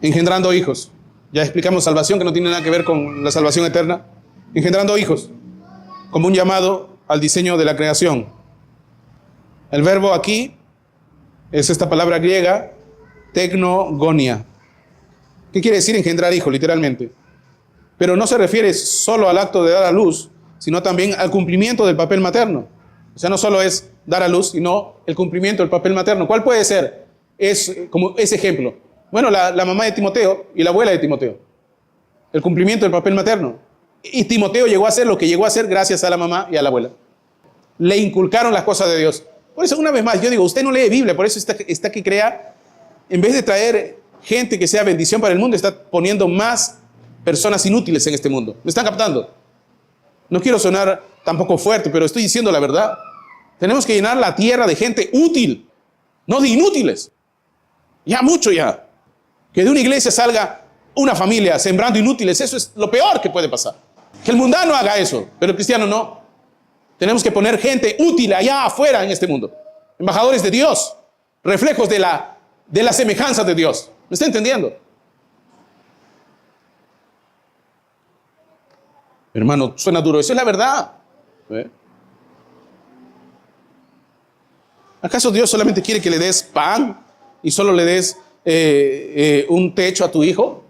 engendrando hijos. Ya explicamos salvación, que no tiene nada que ver con la salvación eterna. Engendrando hijos, como un llamado al diseño de la creación. El verbo aquí es esta palabra griega, tecnogonia. ¿Qué quiere decir engendrar hijos, literalmente? Pero no se refiere solo al acto de dar a luz, sino también al cumplimiento del papel materno. O sea, no solo es dar a luz, sino el cumplimiento del papel materno. ¿Cuál puede ser? Es como ese ejemplo. Bueno, la mamá de Timoteo y la abuela de Timoteo. El cumplimiento del papel materno. Y Timoteo llegó a ser lo que llegó a ser gracias a la mamá y a la abuela. Le inculcaron las cosas de Dios. Por eso, una vez más, yo digo, usted no lee Biblia, por eso está que crea, en vez de traer gente que sea bendición para el mundo, está poniendo más personas inútiles en este mundo. ¿Me están captando? No quiero sonar tampoco fuerte, pero estoy diciendo la verdad. Tenemos que llenar la tierra de gente útil, no de inútiles. Ya mucho ya. Que de una iglesia salga una familia sembrando inútiles, eso es lo peor que puede pasar. Que el mundano haga eso, pero el cristiano no. Tenemos que poner gente útil allá afuera en este mundo. Embajadores de Dios, reflejos de la semejanza de Dios. ¿Me está entendiendo? Hermano, suena duro. Eso es la verdad. ¿Acaso Dios solamente quiere que le des pan y solo le des un techo a tu hijo?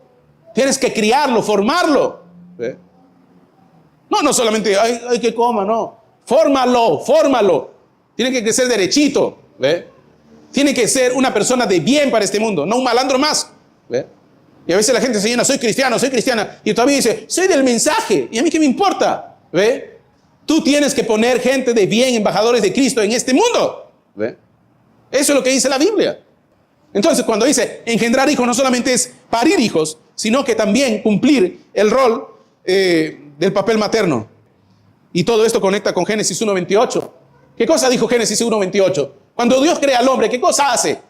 Tienes que criarlo, formarlo. No solamente hay que coma, no. Fórmalo. Tiene que crecer derechito. Tiene que ser una persona de bien para este mundo, no un malandro más. Y a veces la gente se llena, soy cristiana, y todavía dice, soy del mensaje, y a mí qué me importa. Tú tienes que poner gente de bien, embajadores de Cristo en este mundo. Eso es lo que dice la Biblia. Entonces, cuando dice engendrar hijos, no solamente es parir hijos, sino que también cumplir el rol del papel materno. Y todo esto conecta con Génesis 1:28. ¿Qué cosa dijo Génesis 1:28? Cuando Dios crea al hombre, ¿qué cosa hace?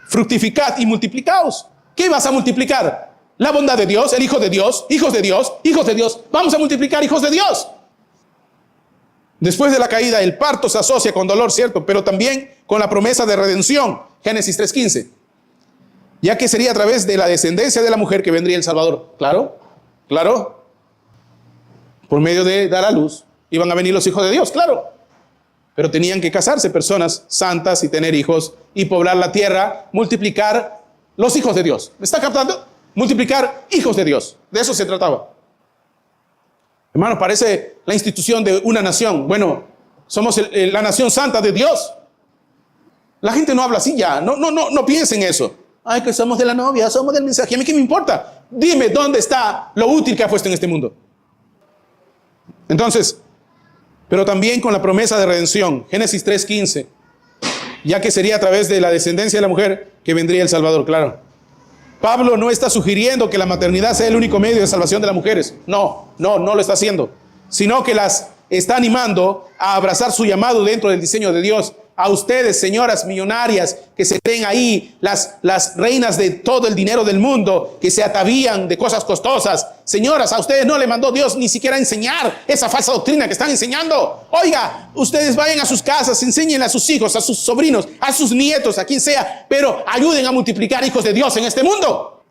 Fructificad y multiplicaos. ¿Qué vas a multiplicar? La bondad de Dios, el Hijo de Dios, hijos de Dios, hijos de Dios. Vamos a multiplicar hijos de Dios. Después de la caída, el parto se asocia con dolor, ¿cierto? Pero también con la promesa de redención. Génesis 3:15. Ya que sería a través de la descendencia de la mujer que vendría el Salvador. Claro. Por medio de dar a luz, iban a venir los hijos de Dios, claro. Pero tenían que casarse personas santas y tener hijos y poblar la tierra, multiplicar los hijos de Dios. ¿Me está captando? Multiplicar hijos de Dios. De eso se trataba. Hermano, parece la institución de una nación. Bueno, somos la nación santa de Dios. La gente no habla así ya. No piensen eso. Ay, que somos de la novia, somos del mensaje. ¿A mí qué me importa? Dime dónde está lo útil que ha puesto en este mundo. Entonces, pero también con la promesa de redención. Génesis 3:15. Ya que sería a través de la descendencia de la mujer que vendría el Salvador, claro. Pablo no está sugiriendo que la maternidad sea el único medio de salvación de las mujeres. No lo está haciendo. Sino que las está animando a abrazar su llamado dentro del diseño de Dios. A ustedes, señoras millonarias, que se creen ahí las reinas de todo el dinero del mundo, que se atavían de cosas costosas. Señoras, a ustedes no le mandó Dios ni siquiera a enseñar esa falsa doctrina que están enseñando. Oiga, ustedes vayan a sus casas, enseñen a sus hijos, a sus sobrinos, a sus nietos, a quien sea, pero ayuden a multiplicar hijos de Dios en este mundo.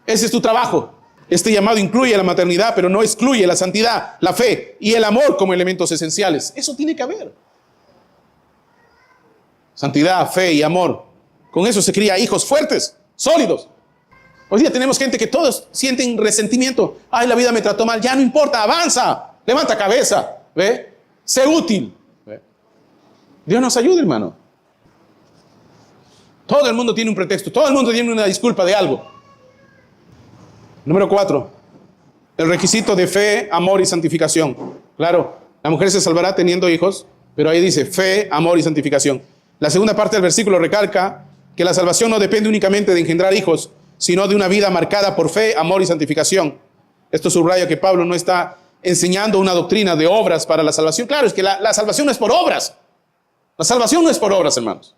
Ese es tu trabajo. Este llamado incluye la maternidad, pero no excluye la santidad, la fe y el amor como elementos esenciales. Eso tiene que haber. Santidad, fe y amor. Con eso se cría hijos fuertes, sólidos. Hoy día tenemos gente que todos sienten resentimiento. Ay, la vida me trató mal. Ya no importa, avanza. Levanta cabeza. Sé útil. Dios nos ayude, hermano. Todo el mundo tiene un pretexto. Todo el mundo tiene una disculpa de algo. Número 4, el requisito de fe, amor y santificación. Claro, la mujer se salvará teniendo hijos, pero ahí dice fe, amor y santificación. La segunda parte del versículo recalca que la salvación no depende únicamente de engendrar hijos, sino de una vida marcada por fe, amor y santificación. Esto subraya que Pablo no está enseñando una doctrina de obras para la salvación. Claro, es que la salvación no es por obras. La salvación no es por obras, hermanos.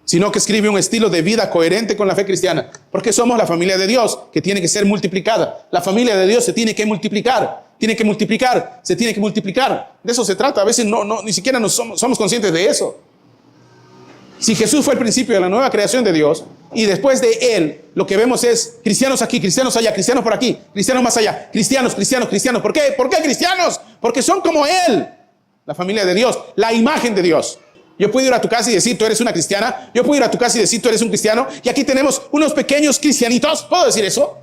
Sino que escribe un estilo de vida coherente con la fe cristiana, porque somos la familia de Dios que tiene que ser multiplicada. La familia de Dios se tiene que multiplicar, se tiene que multiplicar. De eso se trata. A veces ni siquiera somos conscientes de eso. Si Jesús fue el principio de la nueva creación de Dios, y después de Él, lo que vemos es cristianos aquí, cristianos allá, cristianos por aquí, cristianos más allá, cristianos, cristianos, cristianos. ¿Por qué? ¿Por qué cristianos? Porque son como Él, la familia de Dios, la imagen de Dios. Yo puedo ir a tu casa y decir, tú eres una cristiana. Yo puedo ir a tu casa y decir, tú eres un cristiano. Y aquí tenemos unos pequeños cristianitos. ¿Puedo decir eso?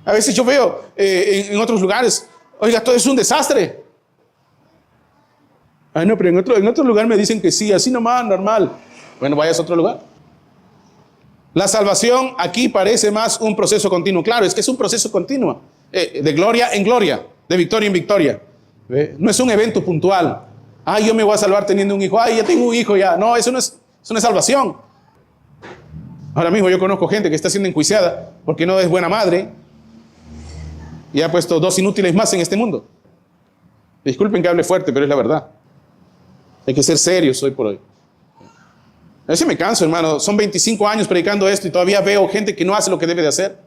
A veces yo veo en otros lugares, oiga, todo es un desastre. Ay, no, pero en otro lugar me dicen que sí, así nomás, normal. Bueno, vayas a otro lugar. La salvación aquí parece más un proceso continuo. Claro, es que es un proceso continuo. De gloria en gloria, de victoria en victoria. No es un evento puntual. Ay, yo me voy a salvar teniendo un hijo. Ay, ya tengo un hijo ya. No, eso no es salvación. Ahora mismo yo conozco gente que está siendo enjuiciada porque no es buena madre y ha puesto 2 inútiles más en este mundo. Disculpen que hable fuerte, pero es la verdad. Hay que ser serios hoy por hoy. A veces me canso, hermano. Son 25 años predicando esto y todavía veo gente que no hace lo que debe de hacer.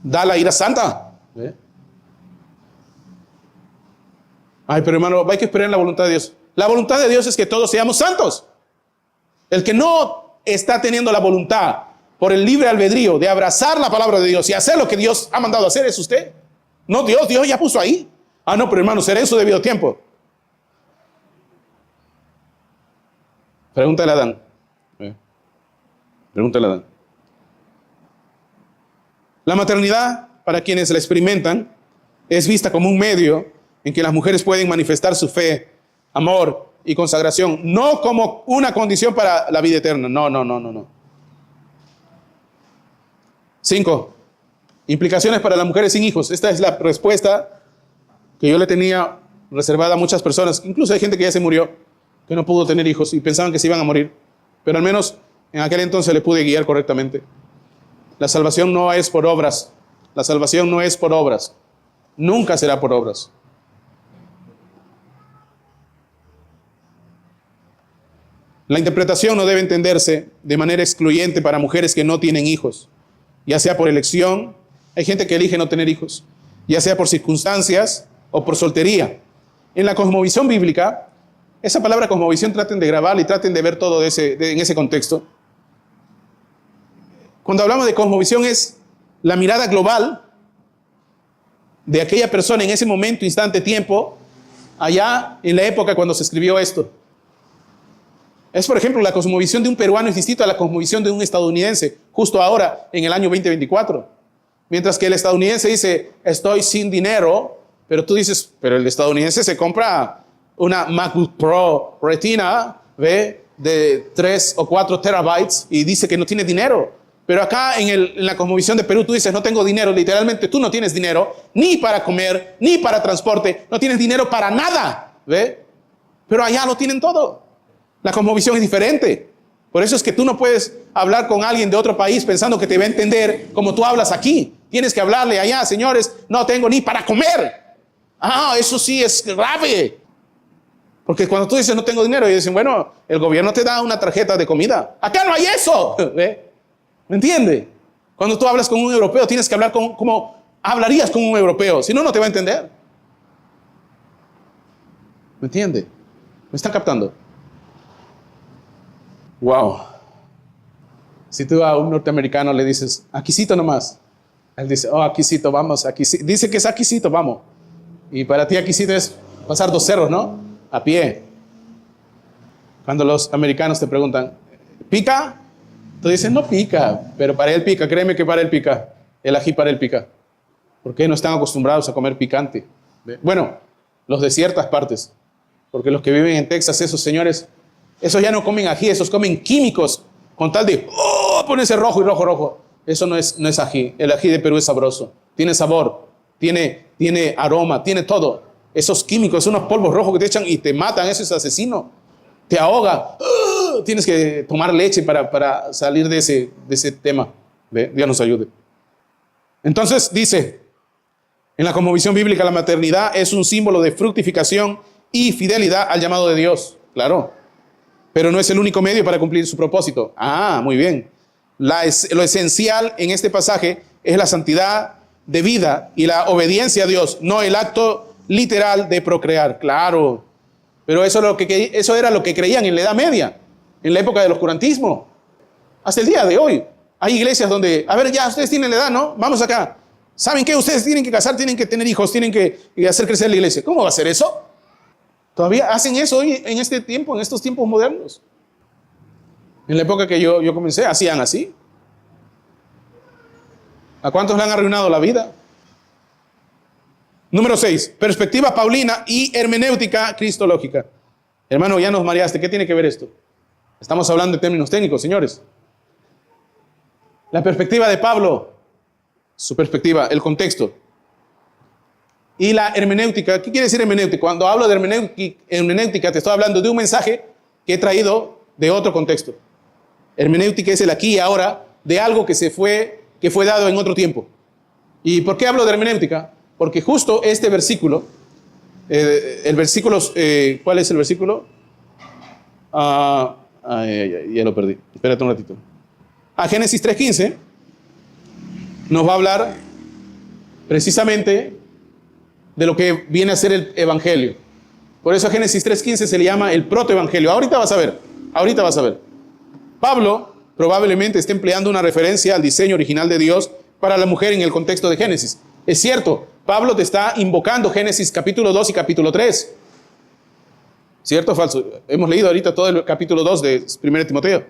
Da la ira santa. Ay, pero hermano, hay que esperar en la voluntad de Dios. La voluntad de Dios es que todos seamos santos. El que no está teniendo la voluntad por el libre albedrío de abrazar la palabra de Dios y hacer lo que Dios ha mandado hacer es usted. No Dios ya puso ahí. Ah, no, pero hermano, será en su debido tiempo. Pregúntale a Adán. Pregúntale a Adán. La maternidad, para quienes la experimentan, es vista como un medio en que las mujeres pueden manifestar su fe, amor y consagración, no como una condición para la vida eterna. No. 5. Implicaciones para las mujeres sin hijos. Esta es la respuesta que yo le tenía reservada a muchas personas. Incluso hay gente que ya se murió, que no pudo tener hijos y pensaban que se iban a morir. Pero al menos en aquel entonces le pude guiar correctamente. La salvación no es por obras. La salvación no es por obras. Nunca será por obras. La interpretación no debe entenderse de manera excluyente para mujeres que no tienen hijos, ya sea por elección, hay gente que elige no tener hijos, ya sea por circunstancias o por soltería. En la cosmovisión bíblica, esa palabra cosmovisión traten de grabarla y traten de ver todo en ese contexto. Cuando hablamos de cosmovisión es la mirada global de aquella persona en ese momento, instante, tiempo, allá en la época cuando se escribió esto. Es, por ejemplo, la cosmovisión de un peruano es distinta a la cosmovisión de un estadounidense, justo ahora, en el año 2024. Mientras que el estadounidense dice, estoy sin dinero, pero tú dices, pero el estadounidense se compra una MacBook Pro Retina, ¿ve? De 3 o 4 terabytes y dice que no tiene dinero. Pero acá en la cosmovisión de Perú tú dices, no tengo dinero. Literalmente tú no tienes dinero, ni para comer, ni para transporte. No tienes dinero para nada, ¿ve? Pero allá lo tienen todo. La cosmovisión es diferente. Por eso es que tú no puedes hablar con alguien de otro país pensando que te va a entender como tú hablas aquí. Tienes que hablarle allá, señores, no tengo ni para comer. Ah, eso sí es grave. Porque cuando tú dices no tengo dinero, y dicen, bueno, el gobierno te da una tarjeta de comida. Acá no hay eso. ¿Ve? ¿Me entiende? Cuando tú hablas con un europeo, tienes que hablar como hablarías con un europeo. Si no, no te va a entender. ¿Me entiende? ¿Me está captando? Wow. Si tú a un norteamericano le dices, aquícito nomás. Él dice, oh, aquícito, vamos, aquícito. Dice que es aquícito, vamos. Y para ti aquícito es pasar 2 cerros, ¿no? A pie. Cuando los americanos te preguntan, ¿pica? Tú dices, no pica, pero para él pica. Créeme que para él pica. El ají para él pica. Porque no están acostumbrados a comer picante. Bueno, los de ciertas partes. Porque los que viven en Texas, esos señores, esos ya no comen ají, esos comen químicos con tal de ponerse rojo y rojo. Eso no es ají. El ají de Perú es sabroso. Tiene sabor, tiene aroma, tiene todo. Esos químicos, unos polvos rojos que te echan y te matan, eso es asesino. Te ahoga. Tienes que tomar leche para salir de ese tema. ¿Ve? Dios nos ayude. Entonces dice, en la cosmovisión bíblica la maternidad es un símbolo de fructificación y fidelidad al llamado de Dios. Claro. Pero no es el único medio para cumplir su propósito. Ah, muy bien. Lo esencial en este pasaje es la santidad de vida y la obediencia a Dios, no el acto literal de procrear. Claro. Pero eso era lo que creían en la Edad Media. en la época del oscurantismo. Hasta el día de hoy hay iglesias donde, a ver, ya ustedes tienen la edad, ¿no? Vamos acá. ¿Saben qué? Ustedes tienen que casar, tienen que tener hijos, tienen que hacer crecer la iglesia. ¿Cómo va a ser eso? Todavía hacen eso hoy en este tiempo, en estos tiempos modernos. En la época que yo comencé, hacían así. ¿A cuántos le han arruinado la vida? Número 6, perspectiva paulina y hermenéutica cristológica. Hermano, ya nos mareaste. ¿Qué tiene que ver esto? Estamos hablando de términos técnicos, señores. La perspectiva de Pablo, su perspectiva, el contexto. Y la hermenéutica, ¿qué quiere decir hermenéutica? Cuando hablo de hermenéutica, te estoy hablando de un mensaje que he traído de otro contexto. Hermenéutica es el aquí y ahora de algo que fue dado en otro tiempo. ¿Y por qué hablo de hermenéutica? Porque justo este versículo, el versículo, ¿cuál es el versículo? Ya lo perdí, espérate un ratito. Génesis 3:15 nos va a hablar precisamente de lo que viene a ser el evangelio. Por eso a Génesis 3:15 se le llama el protoevangelio. Ahorita vas a ver. Pablo probablemente está empleando una referencia al diseño original de Dios para la mujer en el contexto de Génesis. Es cierto, Pablo te está invocando Génesis capítulo 2 y capítulo 3. ¿Cierto o falso? Hemos leído ahorita todo el capítulo 2 de 1 Timoteo.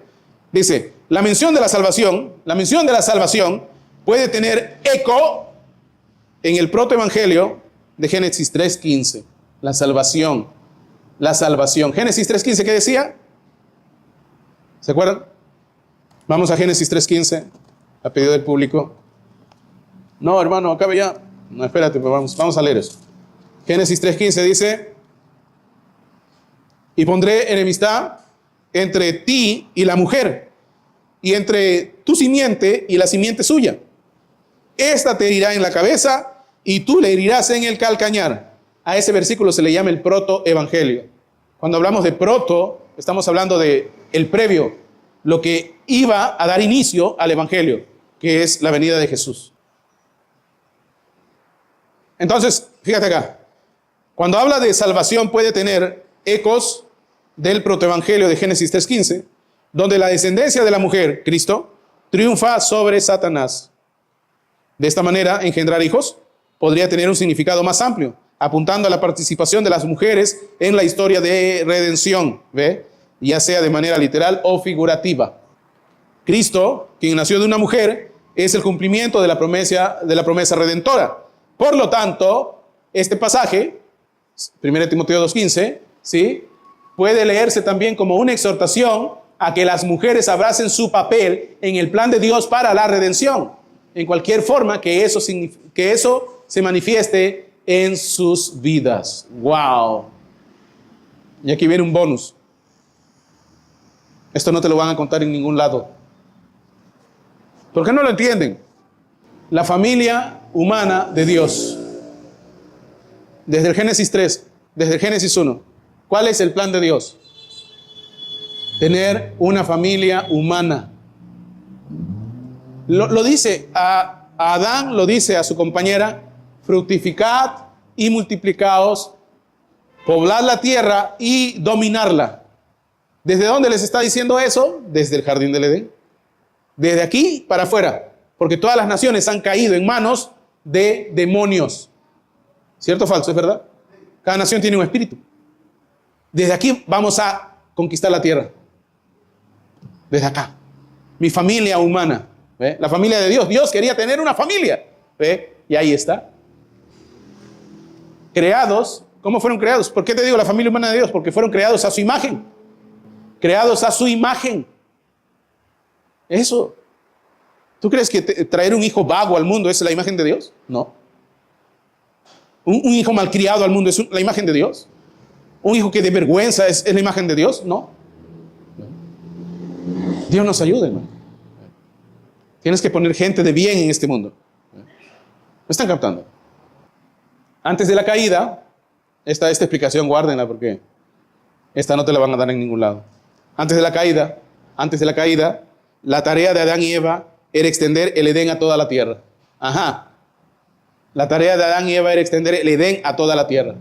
Dice, la mención de la salvación puede tener eco en el protoevangelio de Génesis 3:15. La salvación. Génesis 3:15, ¿qué decía? ¿Se acuerdan? Vamos a Génesis 3:15, a pedido del público. No, hermano, acabe ya. No, espérate, pues vamos a leer eso. Génesis 3:15 dice, y pondré enemistad entre ti y la mujer, y entre tu simiente y la simiente suya. Esta te herirá en la cabeza, y tú le herirás en el calcañar. A ese versículo se le llama el protoevangelio. Cuando hablamos de proto, estamos hablando de el previo, lo que iba a dar inicio al evangelio, que es la venida de Jesús. Entonces, fíjate acá, cuando habla de salvación puede tener ecos del protoevangelio de Génesis 3:15, donde la descendencia de la mujer, Cristo, triunfa sobre Satanás. De esta manera, engendrar hijos podría tener un significado más amplio, apuntando a la participación de las mujeres en la historia de redención, ¿ve? Ya sea de manera literal o figurativa. Cristo, quien nació de una mujer, es el cumplimiento de la promesa redentora. Por lo tanto, este pasaje, 1 Timoteo 2:15, ¿sí?, puede leerse también como una exhortación a que las mujeres abracen su papel en el plan de Dios para la redención, en cualquier forma que eso se manifieste en sus vidas. ¡Wow! Y aquí viene un bonus. Esto no te lo van a contar en ningún lado. ¿Por qué no lo entienden? La familia humana de Dios. Desde el Génesis 3, desde el Génesis 1. ¿Cuál es el plan de Dios? Tener una familia humana. Lo dice a Adán, lo dice a su compañera, fructificad y multiplicaos, poblad la tierra y dominarla. ¿Desde dónde les está diciendo eso? Desde el jardín del Edén. Desde aquí para afuera. Porque todas las naciones han caído en manos de demonios. ¿Cierto o falso? ¿Es verdad? Cada nación tiene un espíritu. Desde aquí vamos a conquistar la tierra. Desde acá. Mi familia humana. ¿Ve? La familia de Dios. Dios quería tener una familia. ¿Ve? Y ahí está. Creados. ¿Cómo fueron creados? ¿Por qué te digo la familia humana de Dios? Porque fueron creados a su imagen. Creados a su imagen. Eso. ¿Tú crees que traer un hijo vago al mundo es la imagen de Dios? No. ¿Un hijo malcriado al mundo es la imagen de Dios? ¿Un hijo que de vergüenza es la imagen de Dios? No. Dios nos ayude, hermano. Tienes que poner gente de bien en este mundo. ¿Me están captando? Antes de la caída, esta explicación guárdenla porque esta no te la van a dar en ningún lado. Antes de la caída, la tarea de Adán y Eva era extender el Edén a toda la tierra. Ajá. La tarea de Adán y Eva era extender el Edén a toda la tierra.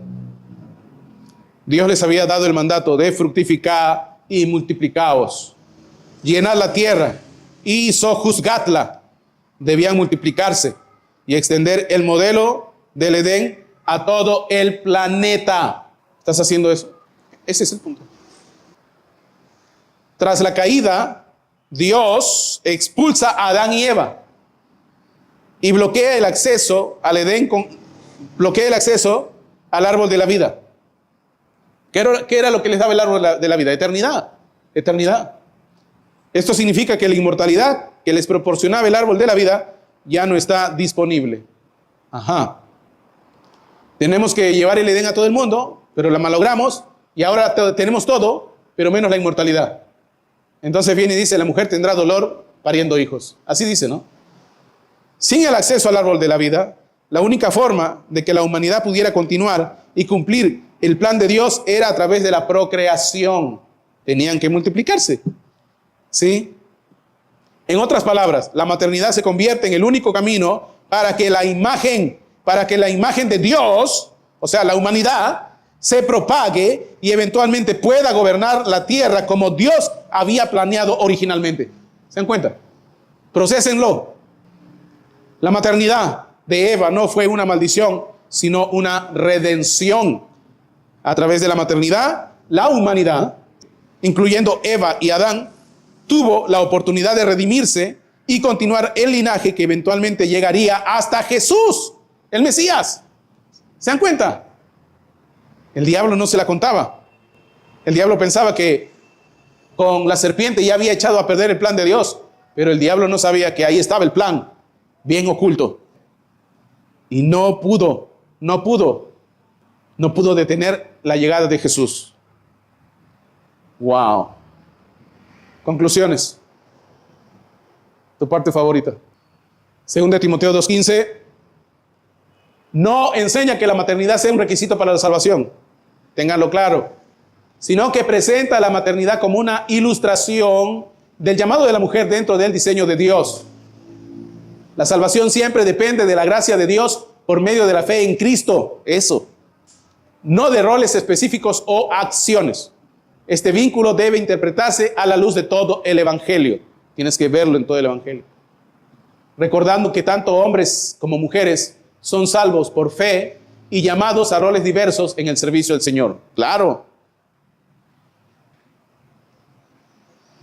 Dios les había dado el mandato de fructificar y multiplicaos. Llenad la tierra y sojuzgadla. Debían multiplicarse y extender el modelo del Edén a todo el planeta. ¿Estás haciendo eso? Ese es el punto. Tras la caída, Dios expulsa a Adán y Eva y bloquea el acceso al Edén, bloquea el acceso al árbol de la vida. ¿Qué era lo que les daba el árbol de la vida? Eternidad. Eternidad. Esto significa que la inmortalidad que les proporcionaba el árbol de la vida ya no está disponible. Ajá. Tenemos que llevar el Edén a todo el mundo, pero la malogramos y ahora tenemos todo, pero menos la inmortalidad. Entonces viene y dice, la mujer tendrá dolor pariendo hijos. Así dice, ¿no? Sin el acceso al árbol de la vida, la única forma de que la humanidad pudiera continuar y cumplir el plan de Dios era a través de la procreación. Tenían que multiplicarse. ¿Sí? En otras palabras, la maternidad se convierte en el único camino para que la imagen de Dios, o sea, la humanidad, se propague y eventualmente pueda gobernar la tierra como Dios había planeado originalmente. ¿Se dan cuenta? Procesenlo. La maternidad de Eva no fue una maldición, sino una redención. A través de la maternidad, la humanidad, incluyendo Eva y Adán, tuvo la oportunidad de redimirse y continuar el linaje que eventualmente llegaría hasta Jesús, el Mesías. ¿Se dan cuenta? El diablo no se la contaba. El diablo pensaba que con la serpiente ya había echado a perder el plan de Dios, pero el diablo no sabía que ahí estaba el plan, bien oculto. Y no pudo detener la llegada de Jesús. Wow. Conclusiones. Tu parte favorita. Segunda Timoteo 2:15. No enseña que la maternidad sea un requisito para la salvación. Ténganlo claro. Sino que presenta la maternidad como una ilustración del llamado de la mujer dentro del diseño de Dios. La salvación siempre depende de la gracia de Dios por medio de la fe en Cristo. Eso. No de roles específicos o acciones. Este vínculo debe interpretarse a la luz de todo el Evangelio. Tienes que verlo en todo el Evangelio. Recordando que tanto hombres como mujeres son salvos por fe y llamados a roles diversos en el servicio del Señor. Claro.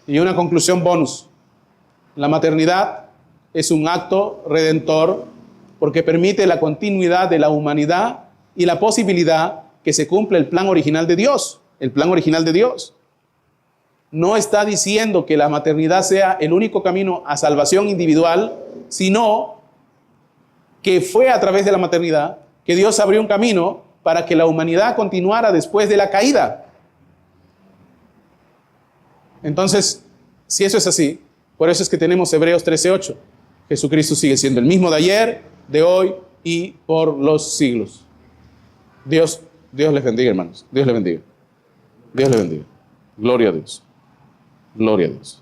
Y una conclusión bonus. La maternidad es un acto redentor porque permite la continuidad de la humanidad y la posibilidad que se cumpla el plan original de Dios. El plan original de Dios. No está diciendo que la maternidad sea el único camino a salvación individual, sino que fue a través de la maternidad que Dios abrió un camino para que la humanidad continuara después de la caída. Entonces, si eso es así, por eso es que tenemos Hebreos 13:8. Jesucristo sigue siendo el mismo de ayer, de hoy y por los siglos. Dios les bendiga, hermanos. Dios les bendiga. Dios les bendiga. Gloria a Dios. Gloria a Dios.